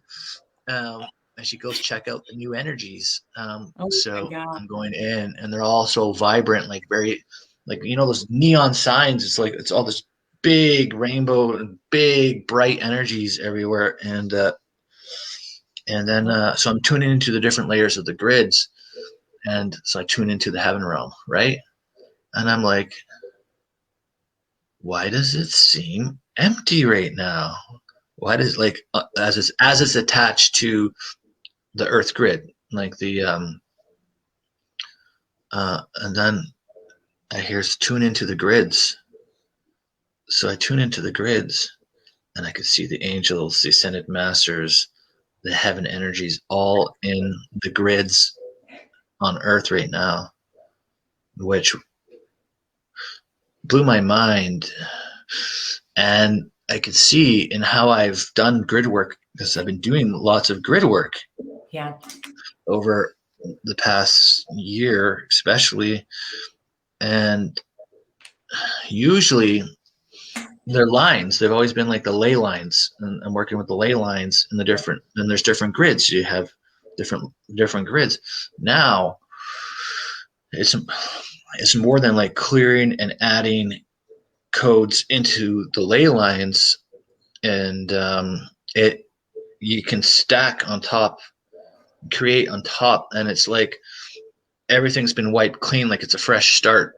And she goes check out the new energies. Oh my So God. I'm going in, and they're all so vibrant, like very, like those neon signs. It's like it's all this big rainbow and big bright energies everywhere, and then so I'm tuning into the different layers of the grids, and so I tune into the heaven realm, right? And I'm like, why does it seem empty right now? Why does like as it's attached to the Earth grid, like the and then I hear tune into the grids. So I tune into the grids, and I could see the angels, the ascended masters, the heaven energies, all in the grids on Earth right now, which blew my mind. And I could see in how I've done grid work, because I've been doing lots of grid work Yeah. over the past year, especially. And usually they're lines. They've always been like the ley lines. And I'm working with the ley lines and there's different grids. You have different grids. Now it's more than like clearing and adding codes into the ley lines, and it you can stack on top, create on top, and it's like everything's been wiped clean, like it's a fresh start.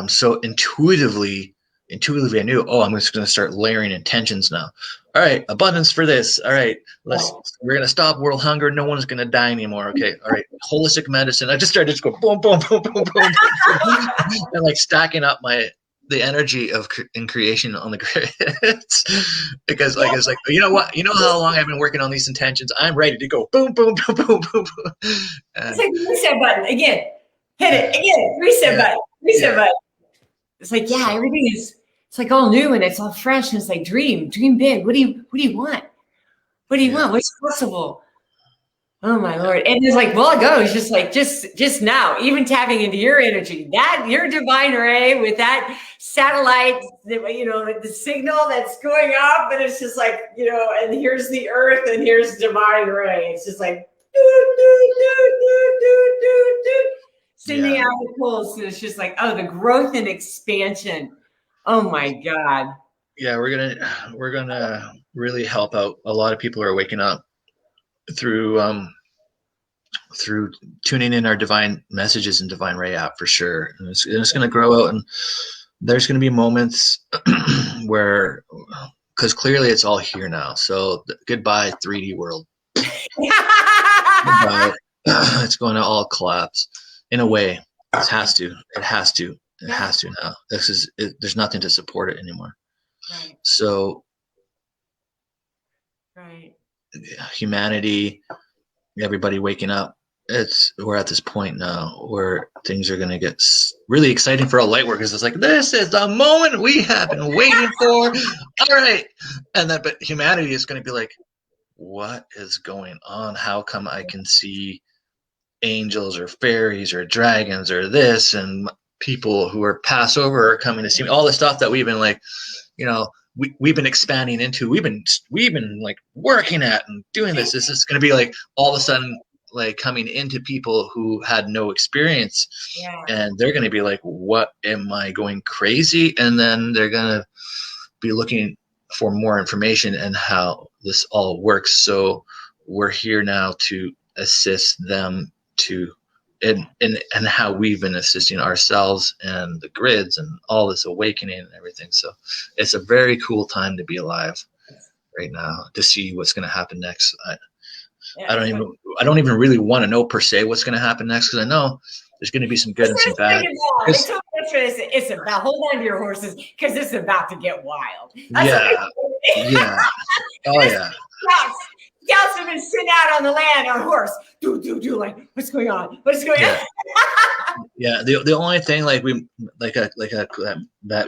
So intuitively, I knew, oh, I'm just going to start layering intentions now. All right, abundance for this. All right, we're going to stop world hunger. No one's going to die anymore. Okay, all right, holistic medicine. I just started to go boom, boom, boom, boom, boom, boom, and like stacking up the energy of in creation on the grids, because like it's like, you know what, you know how long I've been working on these intentions. I'm ready to go boom, boom, boom, boom, boom, boom. It's like the reset button again. Hit it again. Reset button. Reset button. It's like, yeah, everything is. It's like all new and it's all fresh and it's like dream big. What do you want? What do you want? What's possible? Oh my Lord. And it's like, well, it goes just like, just now, even tapping into your energy, that your divine ray with that satellite, the signal that's going up, and it's just like, and here's the earth and here's divine ray. It's just like, sending out the pulse. And it's just like, oh, the growth and expansion. Oh my God. Yeah, we're gonna really help out. A lot of people are waking up through tuning in our divine messages and divine ray app for sure, and it's going to grow out, and there's going to be moments where, because clearly it's all here now, so goodbye 3D world. Goodbye. It's going to all collapse in a way. It has to now. There's nothing to support it anymore. Right. So right, humanity, everybody waking up, we're at this point now where things are going to get really exciting for all light workers. It's like, this is the moment we have been waiting for. All right. And then, but humanity is going to be like, what is going on? How come I can see angels or fairies or dragons or this, and people who are passed over are coming to see me? All the stuff that we've been like, we've been expanding into, we've been like working at and doing this. This is going to be like all of a sudden like coming into people who had no experience, and they're going to be like, what, am I going crazy? And then they're going to be looking for more information and how this all works. So we're here now to assist them to and how we've been assisting ourselves and the grids and all this awakening and everything. So it's a very cool time to be alive right now, to see what's going to happen next. I don't even really want to know per se what's going to happen next, because I know there's going to be some good and some bad. They told me it's about, hold on to your horses because this is about to get wild. Yeah. Yeah. Oh yeah. Scouts have been sitting out on the land on horse. Do like, what's going on? What's going on? Yeah. The only thing that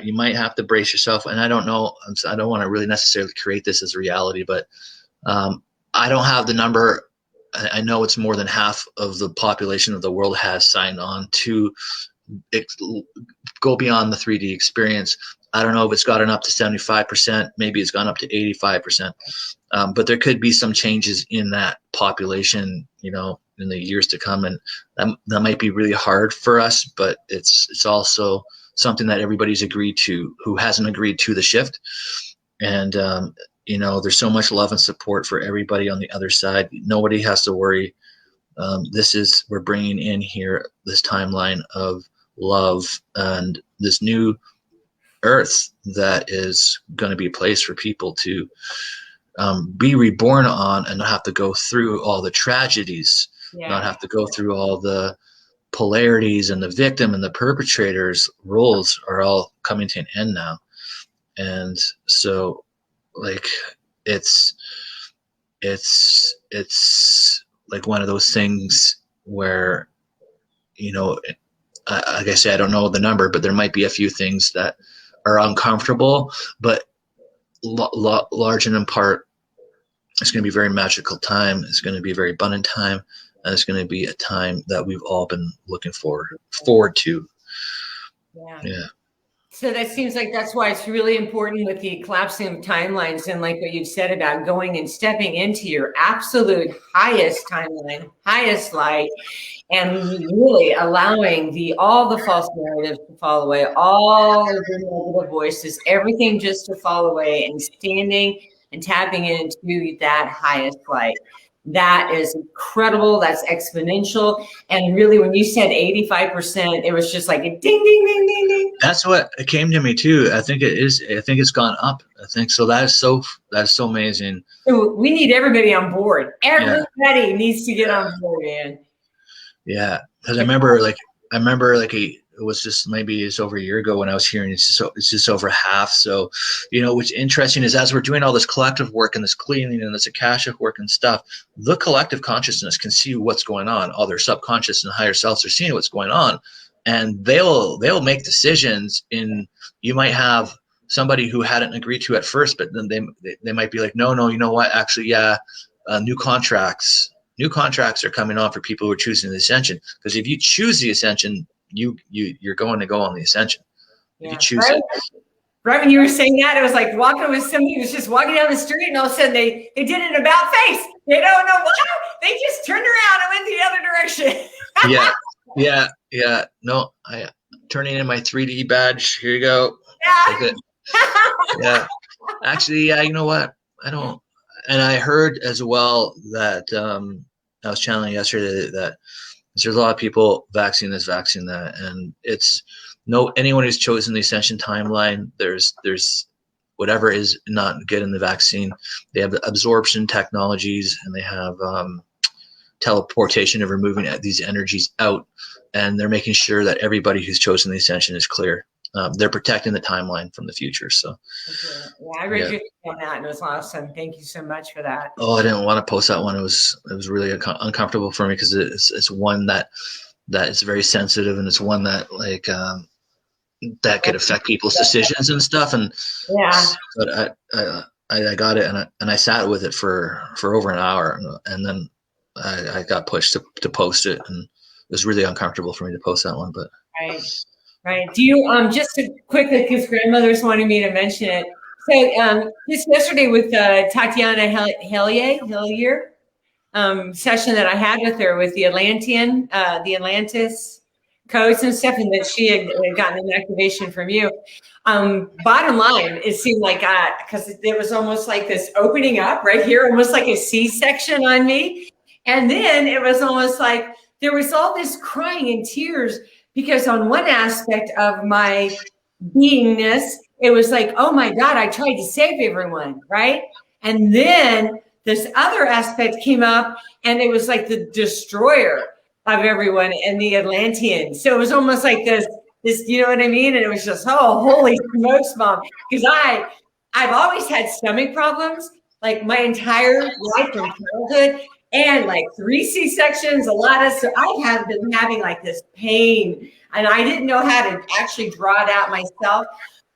you might have to brace yourself, and I don't know, I don't want to really necessarily create this as reality, but I don't have the number. I know it's more than half of the population of the world has signed on to go beyond the 3D experience. I don't know if it's gotten up to 75%. Maybe it's gone up to 85%. But there could be some changes in that population, in the years to come, and that might be really hard for us. But it's also something that everybody's agreed to, who hasn't agreed to the shift. And there's so much love and support for everybody on the other side. Nobody has to worry. We're bringing in here this timeline of love and this new earth that is going to be a place for people to be reborn on, and not have to go through all the tragedies, not have to go through all the polarities, and the victim and the perpetrator's roles are all coming to an end now. And so, like, it's like one of those things where, like I say, I don't know the number, but there might be a few things that are uncomfortable, but large and in part, it's going to be a very magical time. It's going to be a very abundant time, and it's going to be a time that we've all been looking forward to. Yeah. So that seems like that's why it's really important with the collapsing of timelines, and like what you said about going and stepping into your absolute highest timeline, highest light, and really allowing all the false narratives to fall away, all of the negative voices, everything just to fall away, and standing and tapping into that highest light. That is incredible. That's exponential. And really, when you said 85%, it was just like a ding, ding, ding, ding, ding. That's what it came to me too. I think it is. I think it's gone up. I think so. That's so amazing. So we need everybody on board. Everybody needs to get on board, man. Yeah, because I remember it was just maybe it's over a year ago when I was hearing it's just over half. So, what's interesting is, as we're doing all this collective work and this cleaning and this Akashic work and stuff, the collective consciousness can see what's going on. All their subconscious and higher selves are seeing what's going on, and they'll make decisions. You might have somebody who hadn't agreed to at first, but then they might be like, no, you know what? Actually, yeah, new contracts are coming on for people who are choosing the ascension. Because if you choose the ascension, you're going to go on the ascension. If you choose it. Right when you were saying that, it was like walking with somebody who was just walking down the street, and all of a sudden they did an about face. They don't know why. They just turned around and went the other direction. Yeah. No, I turning in my 3D badge. Here you go. Yeah. Yeah. Actually, yeah. You know what? I don't. And I heard as well that I was channeling yesterday that there's a lot of people vaccine this, vaccine that, and it's anyone who's chosen the ascension timeline. There's whatever is not good in the vaccine. They have the absorption technologies, and they have teleportation of removing these energies out, and they're making sure that everybody who's chosen the ascension is clear. They're protecting the timeline from the future. So, yeah, I read you on that, and it was awesome. Thank you so much for that. Oh, I didn't want to post that one. It was really uncomfortable for me, because it's one that is very sensitive, and it's one that that could affect people's decisions and stuff. And but I got it, and I sat with it for over an hour, and then I got pushed to post it, and it was really uncomfortable for me to post that one. But Right. Do you just quickly, because grandmother's wanting me to mention it. So just yesterday with Tatiana Hellier session that I had with her with the Atlantis codes and stuff, and that she had gotten an activation from you. Bottom line, it seemed like because it was almost like this opening up right here, almost like a C-section on me, and then it was almost like there was all this crying and tears. Because on one aspect of my beingness, it was like, oh my God, I tried to save everyone, right? And then this other aspect came up, and it was like the destroyer of everyone and the Atlantean. So it was almost like this, you know what I mean? And it was just, oh, holy smokes, Mom. Because I've always had stomach problems, like my entire life from childhood, and like 3 C-sections, a lot of, so I have been having like this pain, and I didn't know how to actually draw it out myself.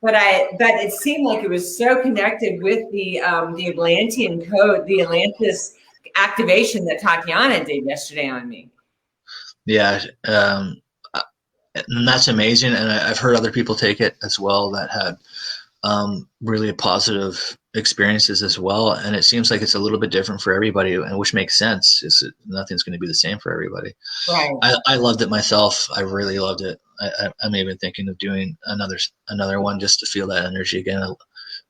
But it seemed like it was so connected with the Atlantean code, the Atlantis activation that Tatiana did yesterday on me. Yeah, and that's amazing. And I've heard other people take it as well that had really positive experiences as well. And it seems like it's a little bit different for everybody, and which makes sense. Nothing's going to be the same for everybody. Right. I loved it myself. I really loved it. I'm even thinking of doing another one just to feel that energy again.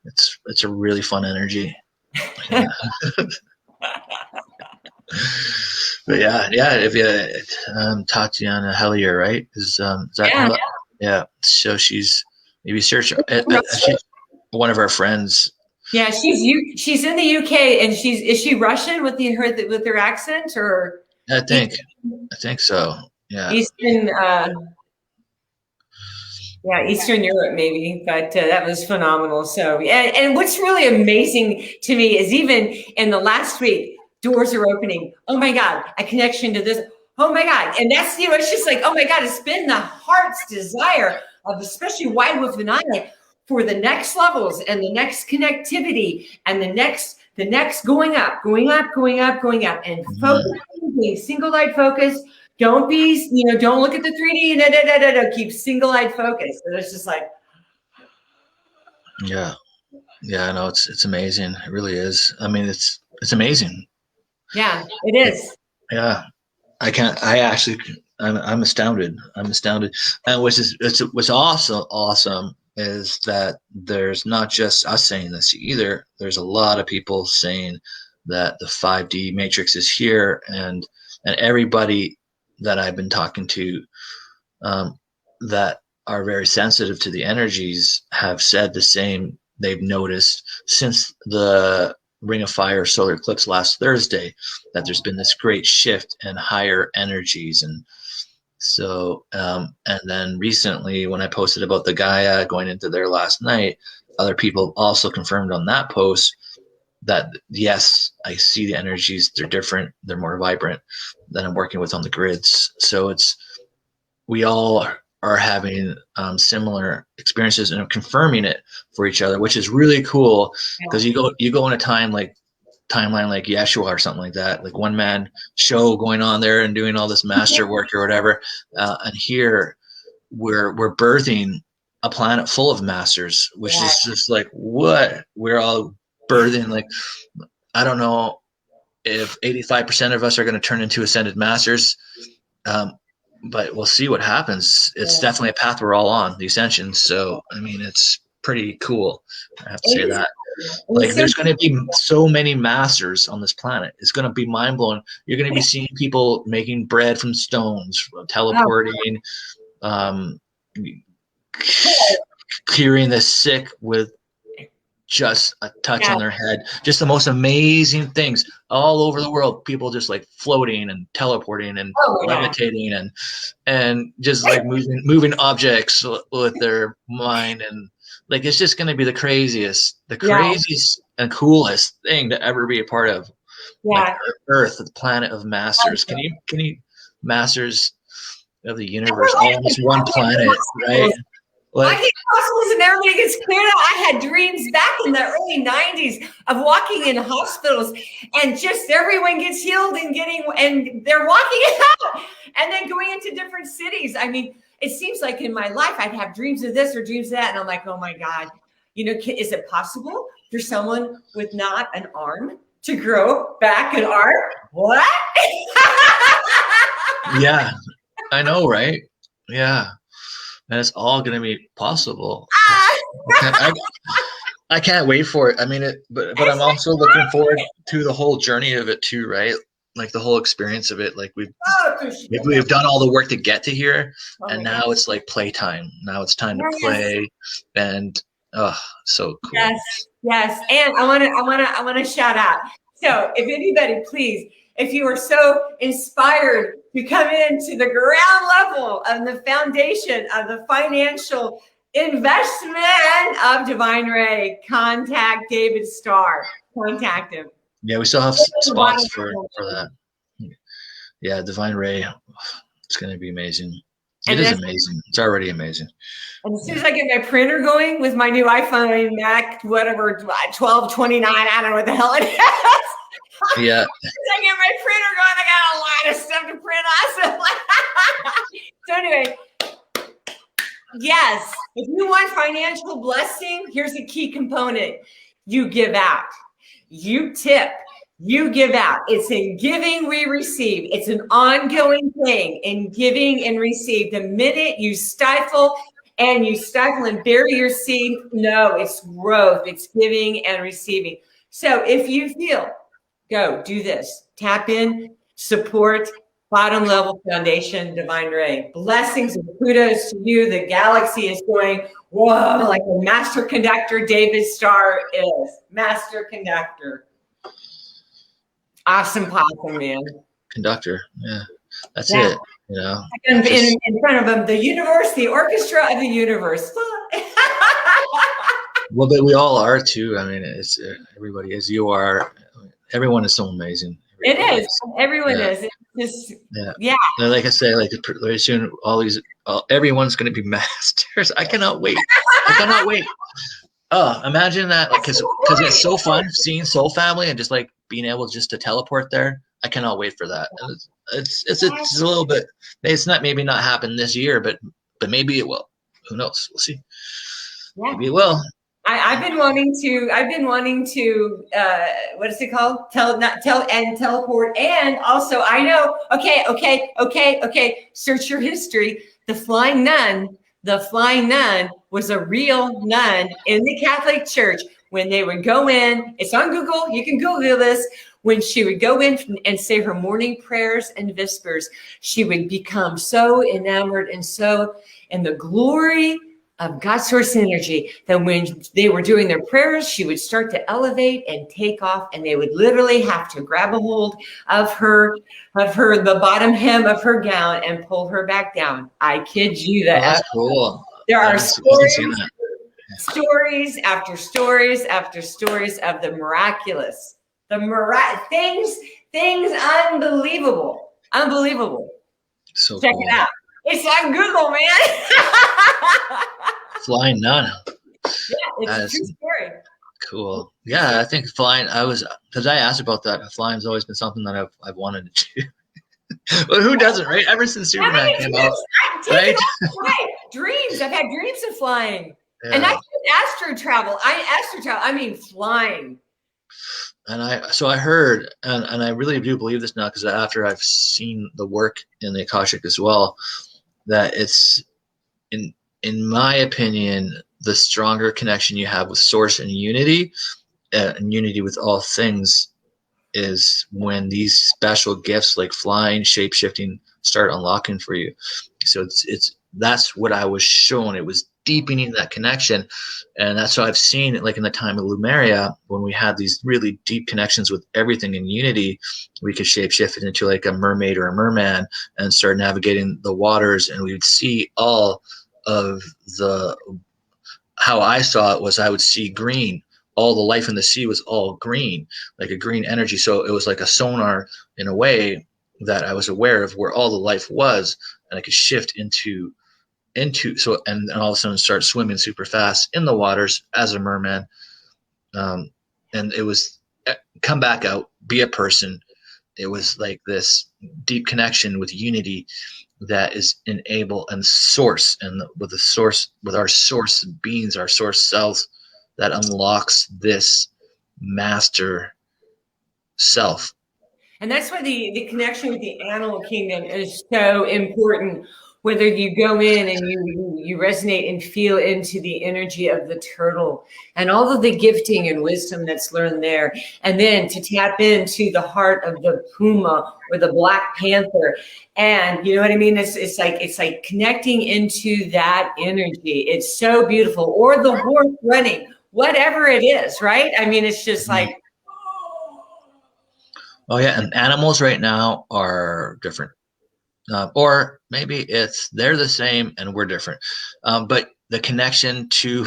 It's a really fun energy. Yeah. But yeah. If you Tatiana Hellier, right? Is that yeah? So she's maybe search. She's one of our friends. Yeah, she's in the UK, and is she Russian with her accent, or? I think so. Yeah. Eastern Europe, maybe, but that was phenomenal. So, and what's really amazing to me is even in the last week, doors are opening. Oh my God, a connection to this. Oh my God. And that's, it's just like, oh my God, it's been the heart's desire of especially White Wolf and I for the next levels and the next connectivity and the next going up, and focusing, being single light focus. Don't be, don't look at the 3D, keep single-eyed focus. So it's just like. Yeah, I know it's amazing. It really is. I mean, it's amazing. Yeah, it is. Yeah, I'm astounded. And what's also awesome is that there's not just us saying this either. There's a lot of people saying that the 5D matrix is here, and everybody that I've been talking to that are very sensitive to the energies have said the same. They've noticed since the Ring of Fire solar eclipse last Thursday that there's been this great shift in higher energies. And so, and then recently when I posted about the Gaia going into there last night, other people also confirmed on that post that yes, I see the energies. They're different. They're more vibrant than I'm working with on the grids. So we all are having similar experiences and confirming it for each other, which is really cool because you go in a timeline like Yeshua or something like that, like one man show going on there and doing all this master work or whatever. And here we're birthing a planet full of masters, which is just like what we're all birthing. Like, I don't know if 85% of us are going to turn into ascended masters, but we'll see what happens. It's definitely a path we're all on, the ascension. So, I mean, it's pretty cool. I have to say that. Like, there's going to be so many masters on this planet. It's going to be mind blowing. You're going to be seeing people making bread from stones, teleporting, curing the sick with just a touch on their head. Just the most amazing things all over the world. People just like floating and teleporting and levitating and just like moving objects with their mind, and like it's just going to be the craziest and coolest thing to ever be a part of. Like Earth, the planet of masters. Can you masters of the universe all on this one planet, right? I think hospitals and everybody gets cleared out. I had dreams back in the early 90s of walking in hospitals and just everyone gets healed and they're walking out and then going into different cities. I mean, it seems like in my life I'd have dreams of this or dreams of that. And I'm like, oh my God, is it possible for someone with not an arm to grow back an arm? What? Yeah, I know, right? Yeah. And it's all going to be possible. I can't wait for it. I mean, but I'm also looking forward to the whole journey of it too, right? Like the whole experience of it. Like we've done all the work to get to here, and now it's like playtime. Now it's time to play, and so cool. Yes, and I want to shout out So if anybody, please, if you are so inspired to come into the ground level of the foundation of the financial investment of Divine Ray, contact David Starr. Contact him. Yeah, we still have spots for that. Yeah, Divine Ray. It's going to be amazing. It is amazing. It's already amazing. And as soon as I get my printer going with my new iPhone, Mac, whatever, 1229, I don't know what the hell it is. Yeah. As I get my printer going, I got a lot of stuff to print on. So anyway, yes, if you want financial blessing, here's a key component. You give out. You tip. You give out. It's in giving we receive. It's an ongoing thing in giving and receive. The minute you stifle and bury your seed, no, it's growth. It's giving and receiving. So if you feel, go do this. Tap in, support, bottom level foundation, Divine Ray. Blessings and kudos to you. The galaxy is going, whoa, like a master conductor David Starr is. Master conductor. Awesome possum, man. Conductor, yeah. That's it. You know. In front of him, the universe, the orchestra of the universe. Well, but we all are too. I mean, it's everybody is. You are. Everyone is so amazing. Everybody Everyone is. It's just, yeah. And like I say, like very soon, everyone's going to be masters. I cannot wait. Oh, imagine that, like, because it's so fun seeing Soul Family and just like being able just to teleport there. I cannot wait for that. It's a little bit. It's maybe not happen this year, but maybe it will. Who knows? We'll see. Yeah. Maybe it will. I've been wanting to what is it called? Teleport. And also I know, okay. Search your history. The flying nun was a real nun in the Catholic Church. When they would go in, it's on Google, you can Google this. When she would go in and say her morning prayers and vespers, she would become so enamored and so in the glory of God's source energy that when they were doing their prayers, she would start to elevate and take off, and they would literally have to grab a hold of the bottom hem of her gown and pull her back down. I kid you that. Oh, that's cool. There are stories after stories after stories of the miraculous, things unbelievable. So check it out. It's on Google, man. Flying nun. Yeah, it's a true story. Cool. Yeah, I think flying. Because I asked about that. Flying's always been something that I've wanted to do. But who doesn't, right? Ever since Superman came out, right? Dreams. I've had dreams of flying, and I astro travel. I mean flying. And I heard, and I really do believe this now, because after I've seen the work in the Akashic as well, that it's in my opinion, the stronger connection you have with Source and unity with all things, is when these special gifts like flying, shape-shifting start unlocking for you. So that's what I was shown. It was deepening that connection. And that's what I've seen, like in the time of Lumeria, when we had these really deep connections with everything in unity, we could shapeshift it into like a mermaid or a merman and start navigating the waters. And we would see all of how I saw it was I would see green. All the life in the sea was all green, like a green energy. So it was like a sonar in a way that I was aware of where all the life was, and I could shift into and all of a sudden start swimming super fast in the waters as a merman. And it was come back out, be a person. It was like this deep connection with unity that is enable and source, and with our source beings, our source selves, that unlocks this master self. And that's why the connection with the animal kingdom is so important. Whether you go in and you resonate and feel into the energy of the turtle and all of the gifting and wisdom that's learned there, and then to tap into the heart of the puma or the black panther, and you know what I mean. It's like connecting into that energy. It's so beautiful. Or the horse running, whatever it is, right? I mean, it's just like. Oh yeah, and animals right now are different, or maybe they're the same and we're different. But the connection to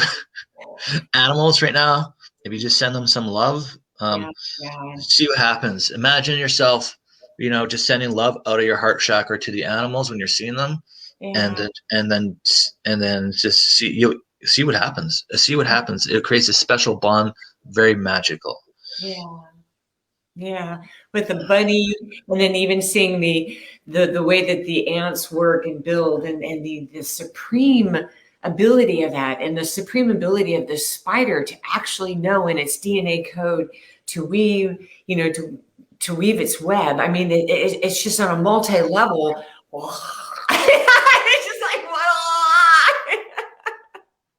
animals right now, if you just send them some love, Yeah, yeah, see what happens. Imagine yourself, just sending love out of your heart chakra to the animals when you're seeing them, and yeah, then just see what happens. See what happens. It creates a special bond, very magical. yeah. Yeah, with the bunny, and then even seeing the way that the ants work and build, and the supreme ability of that, and the supreme ability of the spider to actually know in its DNA code to weave, to weave its web. I mean, it's just on a multi-level. It's just like,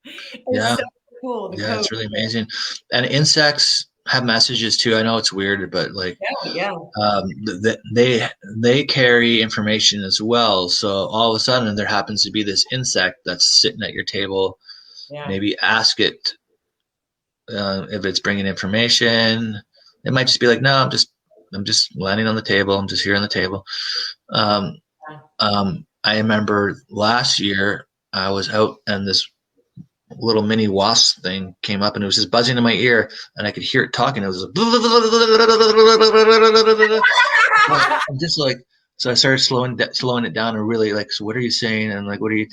it's Yeah, so cool. The yeah, code. it's really amazing. And insects have messages too. I know it's weird, but like Yeah, yeah, they carry information as well. So all of a sudden, there happens to be this insect that's sitting at your table. yeah. Maybe ask it if it's bringing information. It might just be like, no, I'm just landing on the table. I'm just here on the table. Um, I remember last year I was out and this little mini wasp thing came up and it was just buzzing in my ear and I could hear it talking. It was I'm just like, so I started slowing it down and really like, so what are you saying? And like, what are you,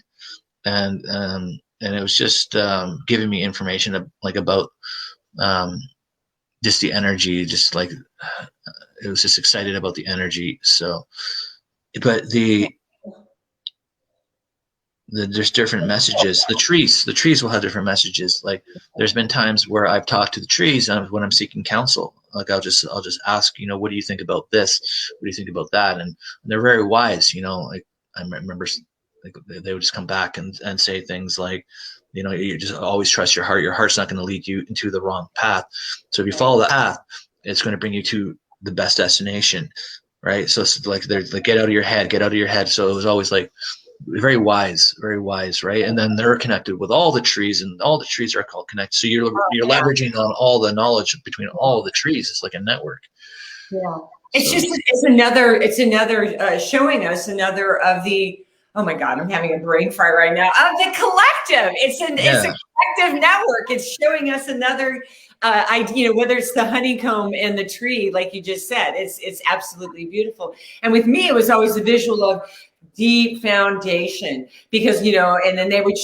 and it was just giving me information like about um, just the energy, just like it was just excited about the energy. So, but there's different messages. The trees will have different messages. Like there's been times where I've talked to the trees when I'm seeking counsel. Like I'll just ask, what do you think about this? What do you think about that? And they're very wise. Like I remember, like they would just come back and say things like, you just always trust your heart. Your heart's not going to lead you into the wrong path. So if you follow that path, it's going to bring you to the best destination, right? So it's like they're like, get out of your head, get out of your head. So it was always like very wise, right? And then they're connected with all the trees, and all the trees are called connected. So you're Yeah. leveraging on all the knowledge between all the trees. It's like a network. Yeah. It's So just it's another showing us another of the, oh my God, I'm having a brain fry right now, of the collective. It's a yeah, collective network. It's showing us another idea, whether it's the honeycomb and the tree, like you just said. It's absolutely beautiful. And with me, it was always a visual of deep foundation, because and then they would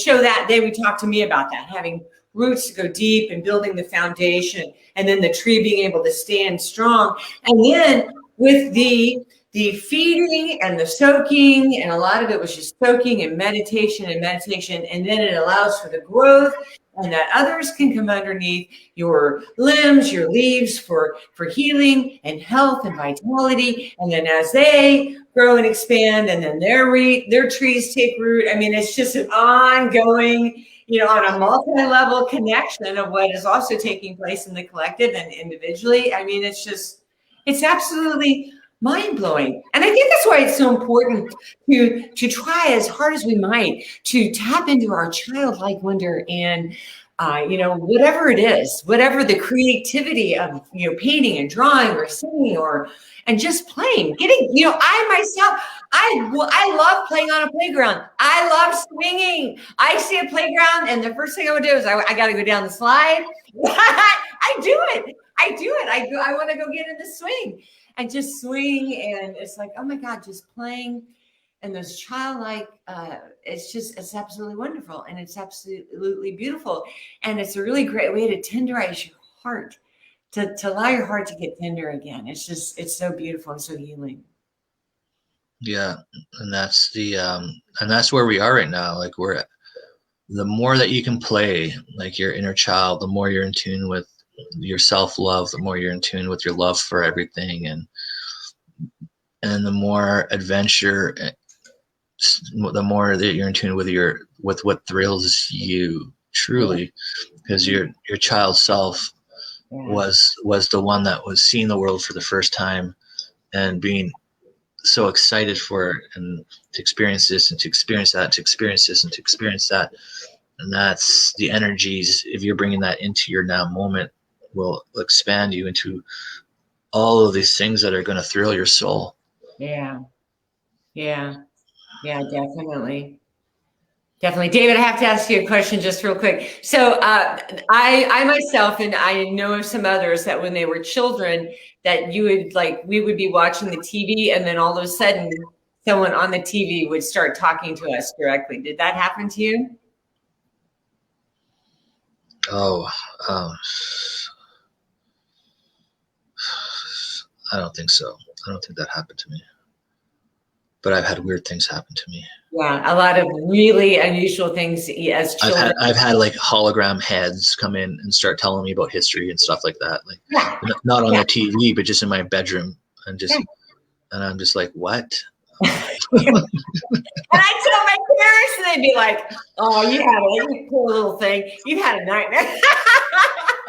talk to me about that, having roots to go deep and building the foundation, and then the tree being able to stand strong. And then with the feeding and the soaking, and a lot of it was just soaking and meditation, and then it allows for the growth, and that others can come underneath your limbs, your leaves, for healing and health and vitality. And then as they grow and expand, and then their trees take root. I mean, it's just an ongoing, on a multi-level connection of what is also taking place in the collective and individually. I mean, it's absolutely mind-blowing. And I think that's why it's so important to try as hard as we might to tap into our childlike wonder, and whatever it is, whatever the creativity of painting and drawing or singing, and just playing, getting, I myself, I love playing on a playground. I love swinging. I see a playground, and the first thing I would do is I got to go down the slide. I do it. I want to go get in the swing and just swing. And it's like, oh my God, just playing. And those childlike, it's absolutely wonderful. And it's absolutely beautiful. And it's a really great way to tenderize your heart, to allow your heart to get tender again. It's so beautiful and so healing. yeah, and that's where we are right now. Like the more that you can play like your inner child, the more you're in tune with your self love, the more you're in tune with your love for everything, and the more adventure, the more that you're in tune with what thrills you Yeah. truly, because your child self Yeah. was the one that was seeing the world for the first time and being so excited for it, and to experience this and to experience that, to experience this and to experience that. And that's the energies, if you're bringing that into your now moment, will expand you into all of these things that are going to thrill your soul. Yeah. Yeah. Yeah, definitely. Definitely. David, I have to ask you a question just real quick. So I myself, and I know of some others that when they were children, that you would like, we would be watching the TV and then all of a sudden someone on the TV would start talking to us directly. Did that happen to you? Oh, I don't think so. I don't think that happened to me. But I've had weird things happen to me. Yeah, a lot of really unusual things as children. I've had like hologram heads come in and start telling me about history and stuff like that. Like Yeah. not on Yeah. the TV, but just in my bedroom, and Yeah. I'm just like, what? And I tell my parents, and they'd be like, "Oh, you poor little thing. You had a nightmare."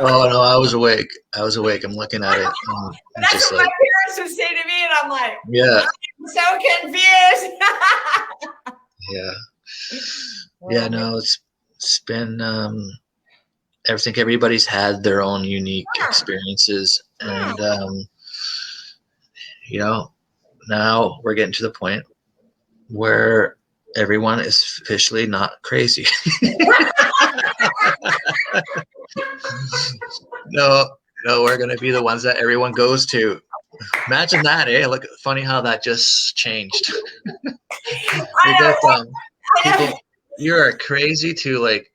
Oh no, I was awake. I'm looking at it. And That's just what like, my parents would say to me, and I'm like, yeah, I'm so confused. yeah, yeah. No, it's been. I think everybody's had their own unique experiences, and you know, now we're getting to the point where everyone is officially not crazy. No, we're gonna be the ones that everyone goes to. Imagine that, eh? Look, funny how that just changed. You get people, you're crazy to like.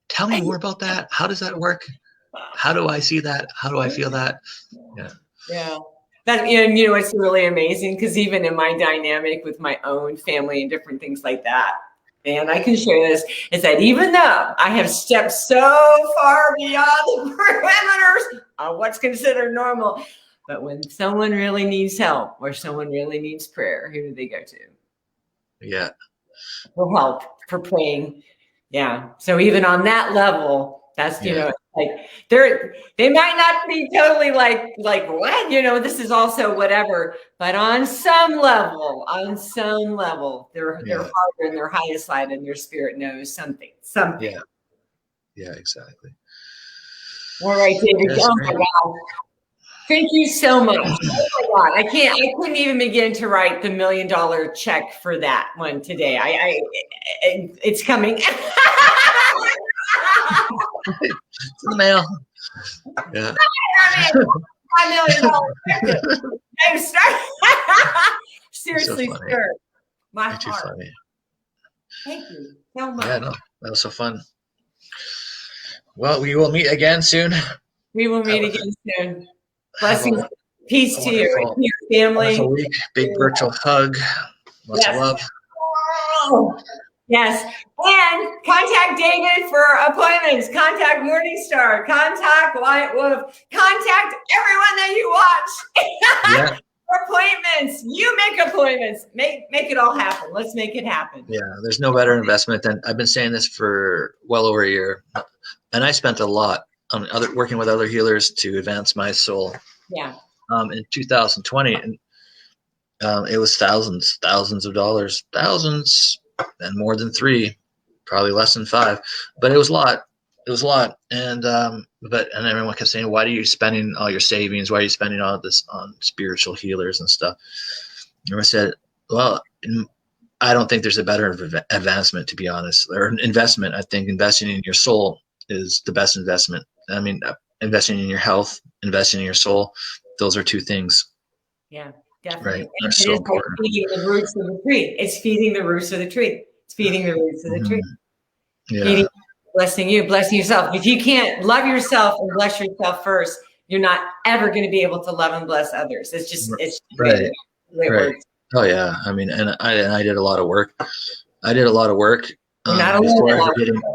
Tell me more about that. How does that work? How do I see that? How do I feel that? Yeah. Yeah. That, you know, it's really amazing because even in my dynamic with my own family and different things like that, and I can share this, is that even though I have stepped so far beyond the parameters of what's considered normal, but when someone really needs help or someone really needs prayer, who do they go to? Yeah. For help, for praying. Yeah. So even on that level, that's, you Yeah. know, like they might not be totally like what, you know, this is also whatever, but on some level, they're harder in their highest side and their spirit knows something. Yeah. Yeah, exactly. All right, David. That's Oh my great. God. Thank you so much. Oh my God. I couldn't even begin to write the $1 million check for that one today. It's coming. It's in the mail. Yeah. $5 million. I'm seriously, So funny. sir. My You're too heart. funny. Thank you so much. Yeah, no, that was so fun. Well, we will meet again soon. We will meet again soon. Blessings, peace to you and your family. Wonderful week. Big virtual hug. Lots of love. Yes. And contact David for appointments. Contact Morningstar. Contact White Wolf. Contact everyone that you watch. Yeah. For appointments. You make appointments. Make it all happen. Let's make it happen. Yeah. There's no better investment than, I've been saying this for well over a year. And I spent a lot on working with other healers to advance my soul. Yeah. In 2020, and it was thousands of dollars, thousands, and more than 3, probably less than 5, but it was a lot. And and everyone kept saying, "Why are you spending all your savings? Why are you spending all this on spiritual healers and stuff?" And I said, "Well, I don't think there's a better advancement, to be honest, or investment. I think investing in your soul is the best investment. I mean, investing in your health, investing in your soul, those are 2 things." Yeah, definitely. Right. They're so important. Like feeding the roots of the tree. It's feeding the roots of the tree. It's feeding the roots of the tree. Yeah. Feeding, blessing you, blessing yourself. If you can't love yourself and bless yourself first, you're not ever going to be able to love and bless others. It's right. Right. Oh yeah. I mean, and I did a lot of work.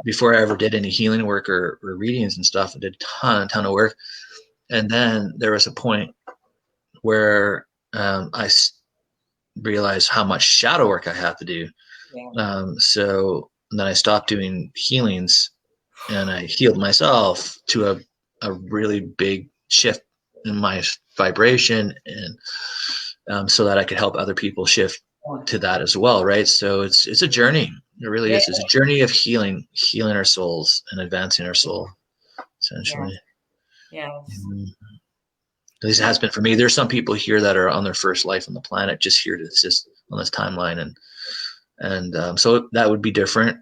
Before I ever did any healing work or readings and stuff. I did a ton of work. And then there was a point where I realized how much shadow work I have to do. Yeah. So then I stopped doing healings and I healed myself to a really big shift in my vibration, and so that I could help other people shift to that as well. Right. So it's a journey. It really is. It's a journey of healing our souls and advancing our soul, essentially. Yeah. At least it has been for me. There's some people here that are on their first life on the planet, just here to assist on this timeline, and so that would be different.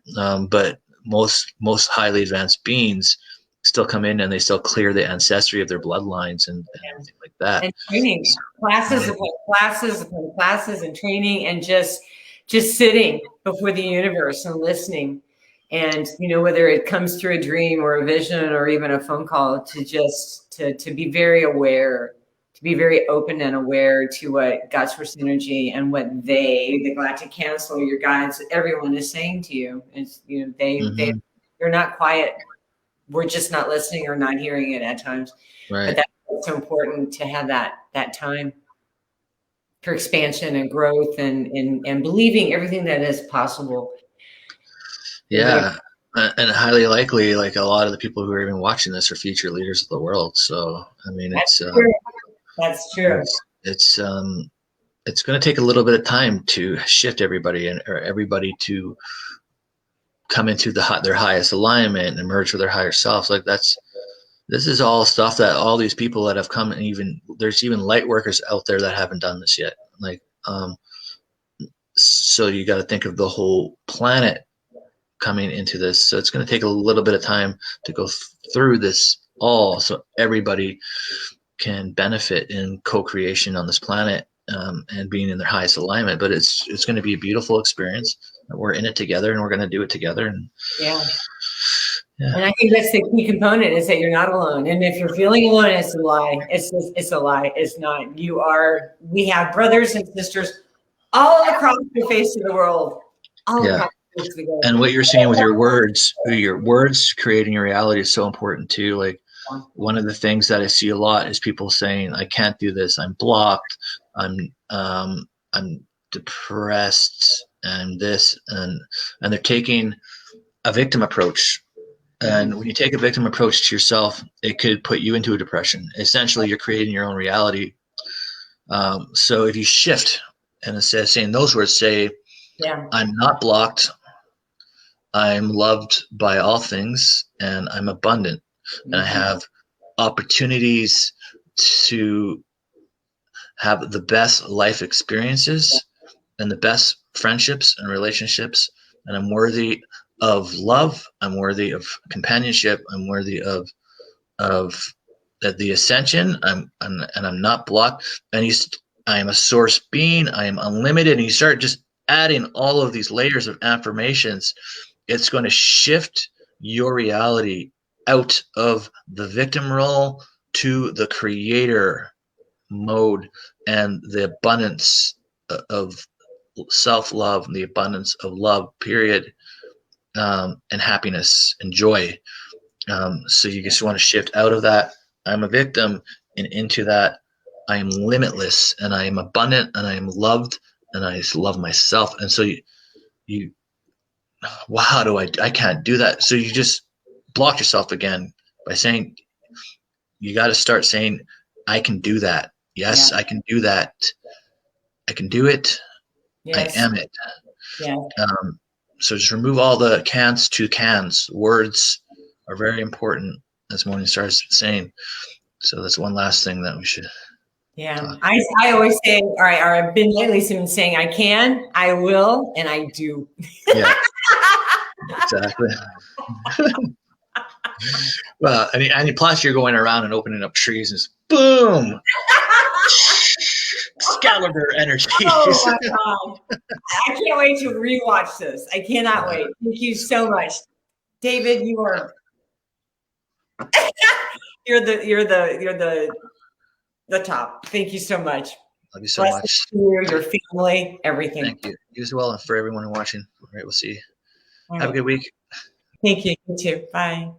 But most highly advanced beings still come in and they still clear the ancestry of their bloodlines and everything like that. And training, classes upon classes upon classes, and training, and just sitting before the universe and listening. And whether it comes through a dream or a vision or even a phone call, to be very aware, to be very open and aware to what God's First Energy and what the Galactic Council, your guides, everyone is saying to you. Is they're not quiet. We're just not listening or not hearing it at times. Right. But that's so important to have that time for expansion and growth and believing everything that is possible. Yeah. And highly likely, like a lot of the people who are even watching this are future leaders of the world. So, I mean, That's true. That's true. It's going to take a little bit of time to shift everybody or everybody to come into their highest alignment and merge with their higher selves. Like this is all stuff that all these people that have come, and there's even light workers out there that haven't done this yet. Like, so you got to think of the whole planet coming into this. So it's going to take a little bit of time to go through this all, so everybody can benefit in co-creation on this planet, and being in their highest alignment. But it's going to be a beautiful experience. We're in it together, and we're going to do it together. And yeah. And I think that's the key component, is that you're not alone. And if you're feeling alone, it's a lie. It's a lie. It's not. We have brothers and sisters all across the face of the world. Across the face of the world. And what you're saying with your words creating your reality is so important too. Like, one of the things that I see a lot is people saying, I can't do this. I'm blocked. I'm depressed, and this, and they're taking a victim approach. And when you take a victim approach to yourself, it could put you into a depression. Essentially, you're creating your own reality. So if you shift, and instead of saying those words, say, I'm not blocked. I'm loved by all things, and I'm abundant. And I have opportunities to have the best life experiences and the best friendships and relationships. And I'm worthy of love. I'm worthy of companionship. I'm worthy of the ascension. I'm not blocked. And I am a source being. I am unlimited. And you start just adding all of these layers of affirmations. It's going to shift your reality out of the victim role to the creator mode, and the abundance of self-love, and the abundance of love, period, and happiness and joy. So you just want to shift out of that, I'm a victim, and into that, I am limitless, and I am abundant, and I am loved, and I just love myself. And so you wow, I can't do that. So you just block yourself again by saying, you got to start saying, I can do that. Yes, I can do that. I can do it. Yes. I am it. Yeah. So just remove all the can'ts to cans. Words are very important, as Morningstar is saying. So that's one last thing that we should. Yeah. I always say, or I've been lately saying, I can, I will, and I do. Yeah. Exactly. Well, and plus you're going around and opening up trees and boom, Excalibur energy. Oh my God! I can't wait to rewatch this. I cannot wait. Thank you so much, David. You are you're the top. Thank you so much. Love you so much. You, your family, everything. Thank you. You as well, and for everyone watching. All right, we'll see you. Have a good week. Thank you. You too. Bye.